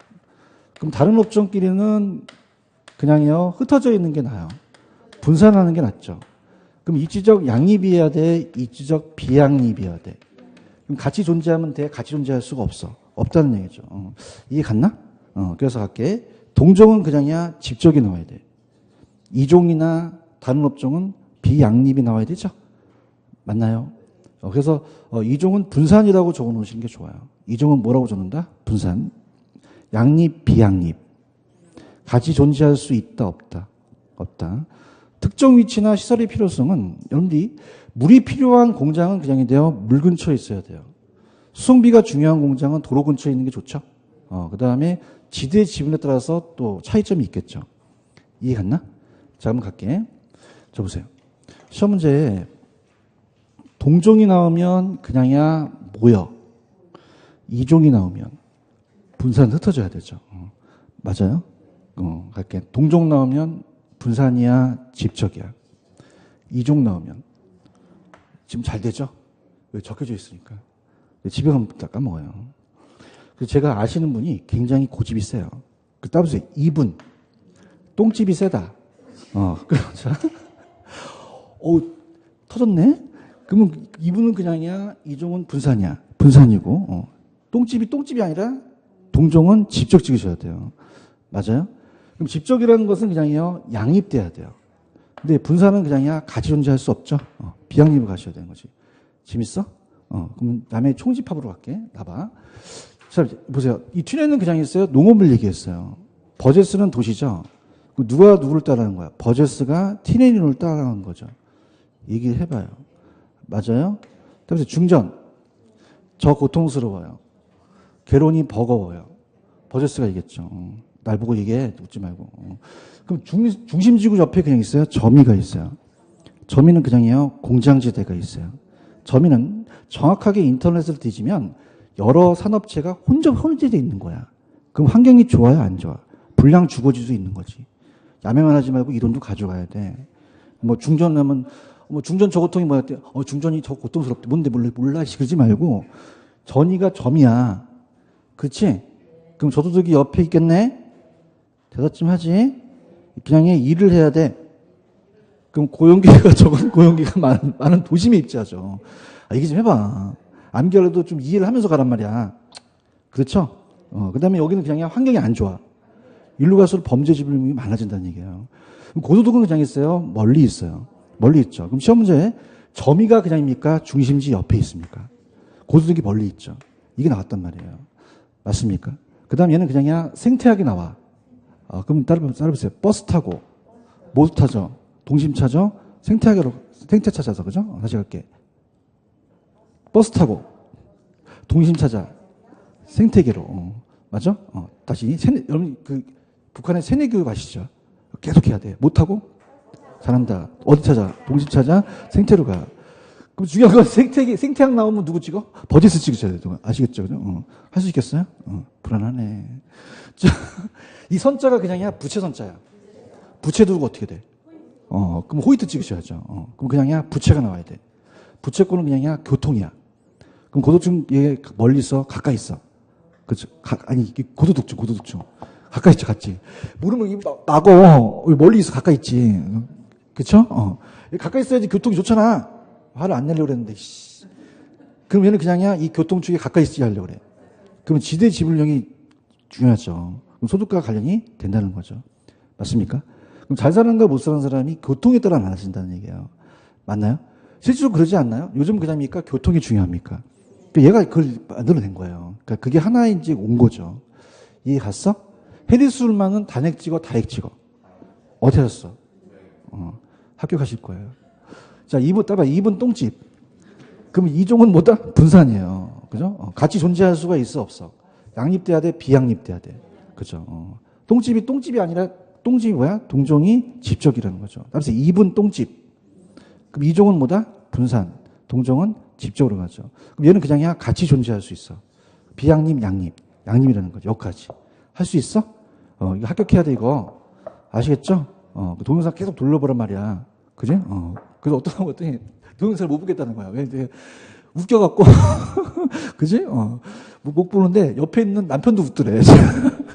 그럼 다른 업종끼리는 그냥요, 흩어져 있는 게 나아요. 분산하는 게 낫죠. 그럼 입지적 양립이어야 돼, 입지적 비양립이어야 돼. 그럼 같이 존재하면 돼, 같이 존재할 수가 없어. 없다는 얘기죠. 이해 갔나? 그래서 갈게. 동종은 그냥이야, 집적이 나와야 돼. 이종이나 다른 업종은 비양립이 나와야 되죠. 맞나요? 그래서 이종은 분산이라고 적어 놓으시는 게 좋아요. 이종은 뭐라고 적는다? 분산. 양립, 비양립. 같이 존재할 수 있다, 없다? 없다. 특정 위치나 시설의 필요성은 여러분들이 물이 필요한 공장은 그냥이 돼요. 물 근처에 있어야 돼요. 수송비가 중요한 공장은 도로 근처에 있는 게 좋죠. 그 다음에 지대 지분에 따라서 또 차이점이 있겠죠. 이해 갔나? 자, 한번 갈게. 자, 보세요. 시험 문제에 동종이 나오면 그냥이야 모여. 이종이 나오면 분산 흩어져야 되죠. 맞아요? 갈게. 동종 나오면 분산이야 집적이야. 이종 나오면 지금 잘 되죠? 왜 적혀져 있으니까. 집에 가면 다 까먹어요. 그래서 제가 아시는 분이 굉장히 고집이 세요. 그 따보세요. 이분 똥집이 세다. 그렇죠. 터졌네? 그러면 이분은 그냥이야, 이종은 분산이야. 분산이고, 똥집이 아니라 동종은 집적 찍으셔야 돼요. 맞아요? 그럼 집적이라는 것은 그냥이요, 양립돼야 돼요. 근데 분산은 그냥이야, 같이 존재할 수 없죠. 비양립을 가셔야 되는 거지. 재밌어? 그럼 다음에 총집합으로 갈게. 나봐. 자, 보세요. 이 튜네는 그냥 있어요. 농업을 얘기했어요. 버제스는 도시죠. 누가 누구를 따라하는 거야? 버제스가 티네니를 따라하는 거죠. 얘기를 해봐요. 맞아요? 그래서 중전. 저 고통스러워요. 괴론이 버거워요. 버제스가 얘기했죠. 날 보고 얘기해. 웃지 말고. 그럼 중심지구 옆에 그냥 있어요. 점이가 있어요. 점이는 그냥이요. 공장지대가 있어요. 점이는 정확하게 인터넷을 뒤지면 여러 산업체가 혼재되어 있는 거야. 그럼 환경이 좋아요? 안 좋아? 불량 주거지도 있는 거지. 야매만 하지 말고 이론도 가져가야 돼. 뭐 중전하면 중전 저고통이 뭐야? 중전이 저 고통스럽대. 뭔데 몰라 그러지 말고 전이가 점이야. 그렇지? 그럼 저도둑이 옆에 있겠네? 대답 좀 하지? 그냥 일을 해야 돼. 그럼 고용기가 적은 고용기가 많은 도심에 입지하죠. 얘기 좀 해봐. 암기라도 좀 이해를 하면서 가란 말이야. 그렇죠? 그 다음에 여기는 그냥 환경이 안 좋아. 일로 갈수록 범죄 지불이 많아진다는 얘기예요. 고도둑은 그냥 있어요? 멀리 있어요. 멀리 있죠. 그럼 시험 문제 점이가 그냥입니까? 중심지 옆에 있습니까? 고도둑이 멀리 있죠. 이게 나왔단 말이에요. 맞습니까? 그 다음 얘는 그냥 생태하게 나와. 그럼 따라보세요. 버스 타고 뭐 타죠? 동심 차죠? 생태 찾아서, 그죠? 다시 갈게. 버스 타고 동심 찾아 생태계로. 맞죠? 다시 여러분 북한의 세뇌 교육 아시죠? 계속 해야 돼. 못 타고 잘한다. 어디 찾아? 동심 찾아 생태로 가. 그럼 중요한 건 생태학 나오면 누구 찍어? 버짓을 찍으셔야 돼요. 아시겠죠? 그죠? 할 수 있겠어요? 불안하네. 이 선자가 그냥이야 부채 선자야. 부채 두고 어떻게 돼? 그럼 호이트 찍으셔야죠. 그럼 그냥이야 부채가 나와야 돼. 부채권은 그냥이야 교통이야. 그럼 고도둑 얘 멀리 있어? 가까이 있어? 그렇죠? 고도둑중. 가까이 있죠, 같이. 모르면 나고 멀리 있어, 가까이 있지. 그렇죠? 가까이 있어야지 교통이 좋잖아. 화를 안 내려고 그랬는데, 그럼 얘는 그냥이야 이 교통축에 가까이 있어야 하려고 그래. 그러면 지대 지불령이 중요하죠. 그럼 소득과 관련이 된다는 거죠. 맞습니까? 그럼 잘 사는가 못 사는 사람이 교통에 따라 많아진다는 얘기예요. 맞나요? 실제로 그러지 않나요? 요즘 그냥입니까? 교통이 중요합니까? 그러니까 얘가 그걸 만들어낸 거예요. 그러니까 그게 하나의 이제 온 거죠. 이해 갔어? 해리술만은 단핵 찍어, 다핵 찍어. 어떻게 하셨어? 합격하실 거예요. 자, 2번 따봐. 2번 똥집. 그럼 이종은 뭐다? 분산이에요. 그죠? 같이 존재할 수가 있어, 없어? 양립돼야 돼, 비양립돼야 돼. 그죠? 똥집이 똥집이 아니라 똥집이 뭐야? 동종이 집적이라는 거죠. 따라서 2분 똥집. 그럼 이종은 뭐다? 분산. 동종은 집적으로 가죠. 그럼 얘는 그냥이야 같이 존재할 수 있어. 비양립, 양립. 양립이라는 거죠. 여기까지. 할 수 있어? 이거 합격해야 돼, 이거. 아시겠죠? 그 동영상 계속 돌려보란 말이야. 그지? 그래서 어떤 사람 어떤 동영상을 못 보겠다는 거야. 왜 이제 웃겨갖고. 그지? 못 보는데 옆에 있는 남편도 웃더래.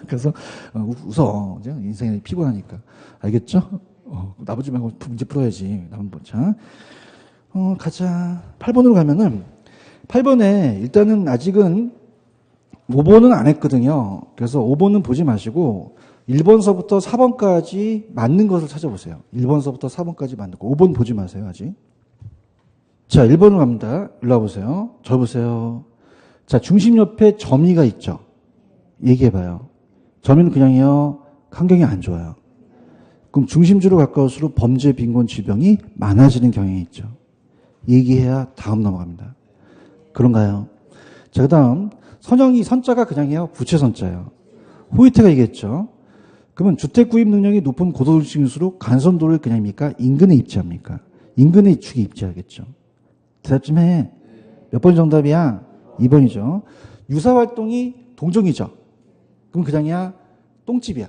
그래서 웃어. 이제 인생이 피곤하니까. 알겠죠? 나머지 말고 문제 풀어야지. 남은 번. 자, 가자. 8번으로 가면은 8번에 일단은 아직은 5번은 안 했거든요. 그래서 5번은 보지 마시고 1번서부터 4번까지 맞는 것을 찾아보세요. 1번서부터 4번까지 맞는 거. 5번 보지 마세요, 아직. 자, 1번으로 갑니다. 일로 와보세요. 저 보세요. 자, 중심 옆에 점이가 있죠. 얘기해봐요. 점이는 그냥요, 환경이 안 좋아요. 그럼 중심주로 가까울수록 범죄, 빈곤, 질병이 많아지는 경향이 있죠. 얘기해야 다음 넘어갑니다. 그런가요? 자, 그 다음, 선형이 선자가 그냥이요, 부채선자예요. 호이트가 얘기했죠. 그러면 주택 구입 능력이 높은 고소득층일수록 간선도를 그냥입니까? 인근에 입지합니까? 인근의 축에 입지하겠죠. 대답 좀 해. 몇 번 정답이야? 2번이죠. 유사활동이 동종이죠. 그럼 그냥이야 똥집이야.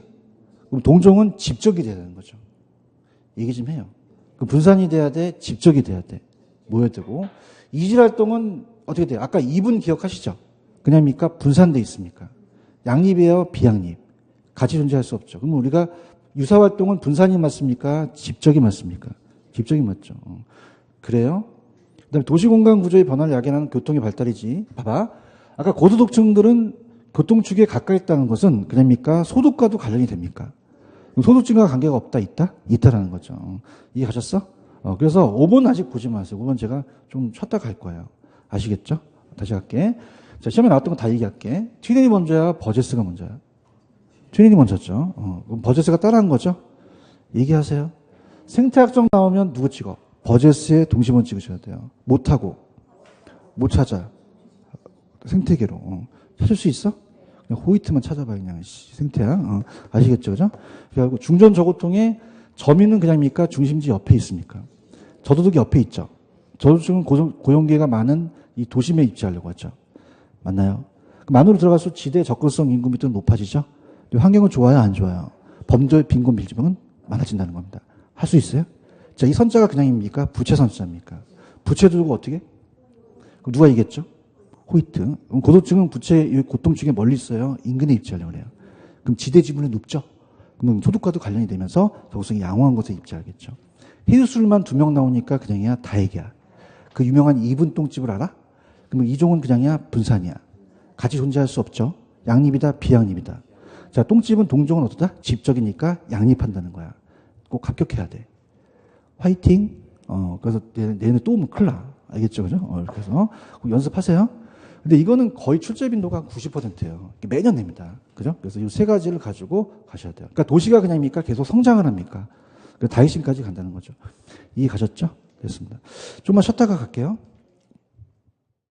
그럼 동종은 집적이 돼야 되는 거죠. 얘기 좀 해요. 그럼 분산이 돼야 돼? 집적이 돼야 돼? 모여야 되고. 이질활동은 어떻게 돼요? 아까 2분 기억하시죠? 그냥입니까? 분산돼 있습니까? 양립이에요? 비양립? 같이 존재할 수 없죠. 그럼 우리가 유사활동은 분산이 맞습니까? 집적이 맞습니까? 집적이 맞죠. 그래요? 그 다음에 도시공간 구조의 변화를 야기하는 교통의 발달이지. 봐봐. 아까 고소득층들은 교통축에 가까이 있다는 것은 그냥입니까? 소득과도 관련이 됩니까? 소득층과 관계가 없다, 있다? 있다라는 거죠. 이해 가셨어? 그래서 5번 아직 보지 마세요. 5번 제가 좀 쉬었다 갈 거예요. 아시겠죠? 다시 할게. 자, 시험에 나왔던 거 다 얘기할게. 튀네이 먼저야, 버제스가 먼저야? 튀네이 먼저죠. 그럼 버제스가 따라한 거죠? 얘기하세요. 생태학적 나오면 누구 찍어? 버제스의 동심원 찍으셔야 돼요. 못하고. 못 찾아. 생태계로. 찾을 수 있어? 그냥 호이트만 찾아봐, 그냥. 생태야. 아시겠죠? 그죠? 그리고 중전 저고통에 점유는 그냥입니까? 중심지 옆에 있습니까? 저도둑이 옆에 있죠. 저도둑은 고용계가 많은 이 도심에 입지하려고 하죠. 맞나요? 그럼 안으로 들어갈수록 지대 접근성 인구 밑은 높아지죠? 환경은 좋아요, 안 좋아요? 범죄, 빈곤, 밀집은 많아진다는 겁니다. 할 수 있어요? 자, 이 선자가 그냥입니까? 부채 선자입니까? 부채 두고 어떻게? 그럼 누가 이겼죠? 호이트. 그럼 고도층은 부채, 고통층에 멀리 있어요. 인근에 입지하려고 해요. 그럼 지대 지분이 높죠? 그럼 소득과도 관련이 되면서 더욱성 양호한 곳에 입지하겠죠. 해수술만 2명 나오니까 그냥이야, 다액이야. 그 유명한 2분 똥집을 알아? 그러면 이종은 그냥이야, 분산이야. 같이 존재할 수 없죠. 양립이다, 비양립이다. 자, 똥집은 동종은 어떠다? 집적이니까 양립한다는 거야. 꼭 합격해야 돼. 화이팅. 그래서 내년에 또 오면 큰일 나. 알겠죠? 그죠? 그래서 연습하세요. 근데 이거는 거의 출제 빈도가 90%예요. 매년 냅니다. 그죠? 그래서 이 세 가지를 가지고 가셔야 돼요. 그러니까 도시가 그냥입니까? 계속 성장을 합니까? 다이신까지 간다는 거죠. 이해 가셨죠? 됐습니다. 좀만 쉬었다가 갈게요.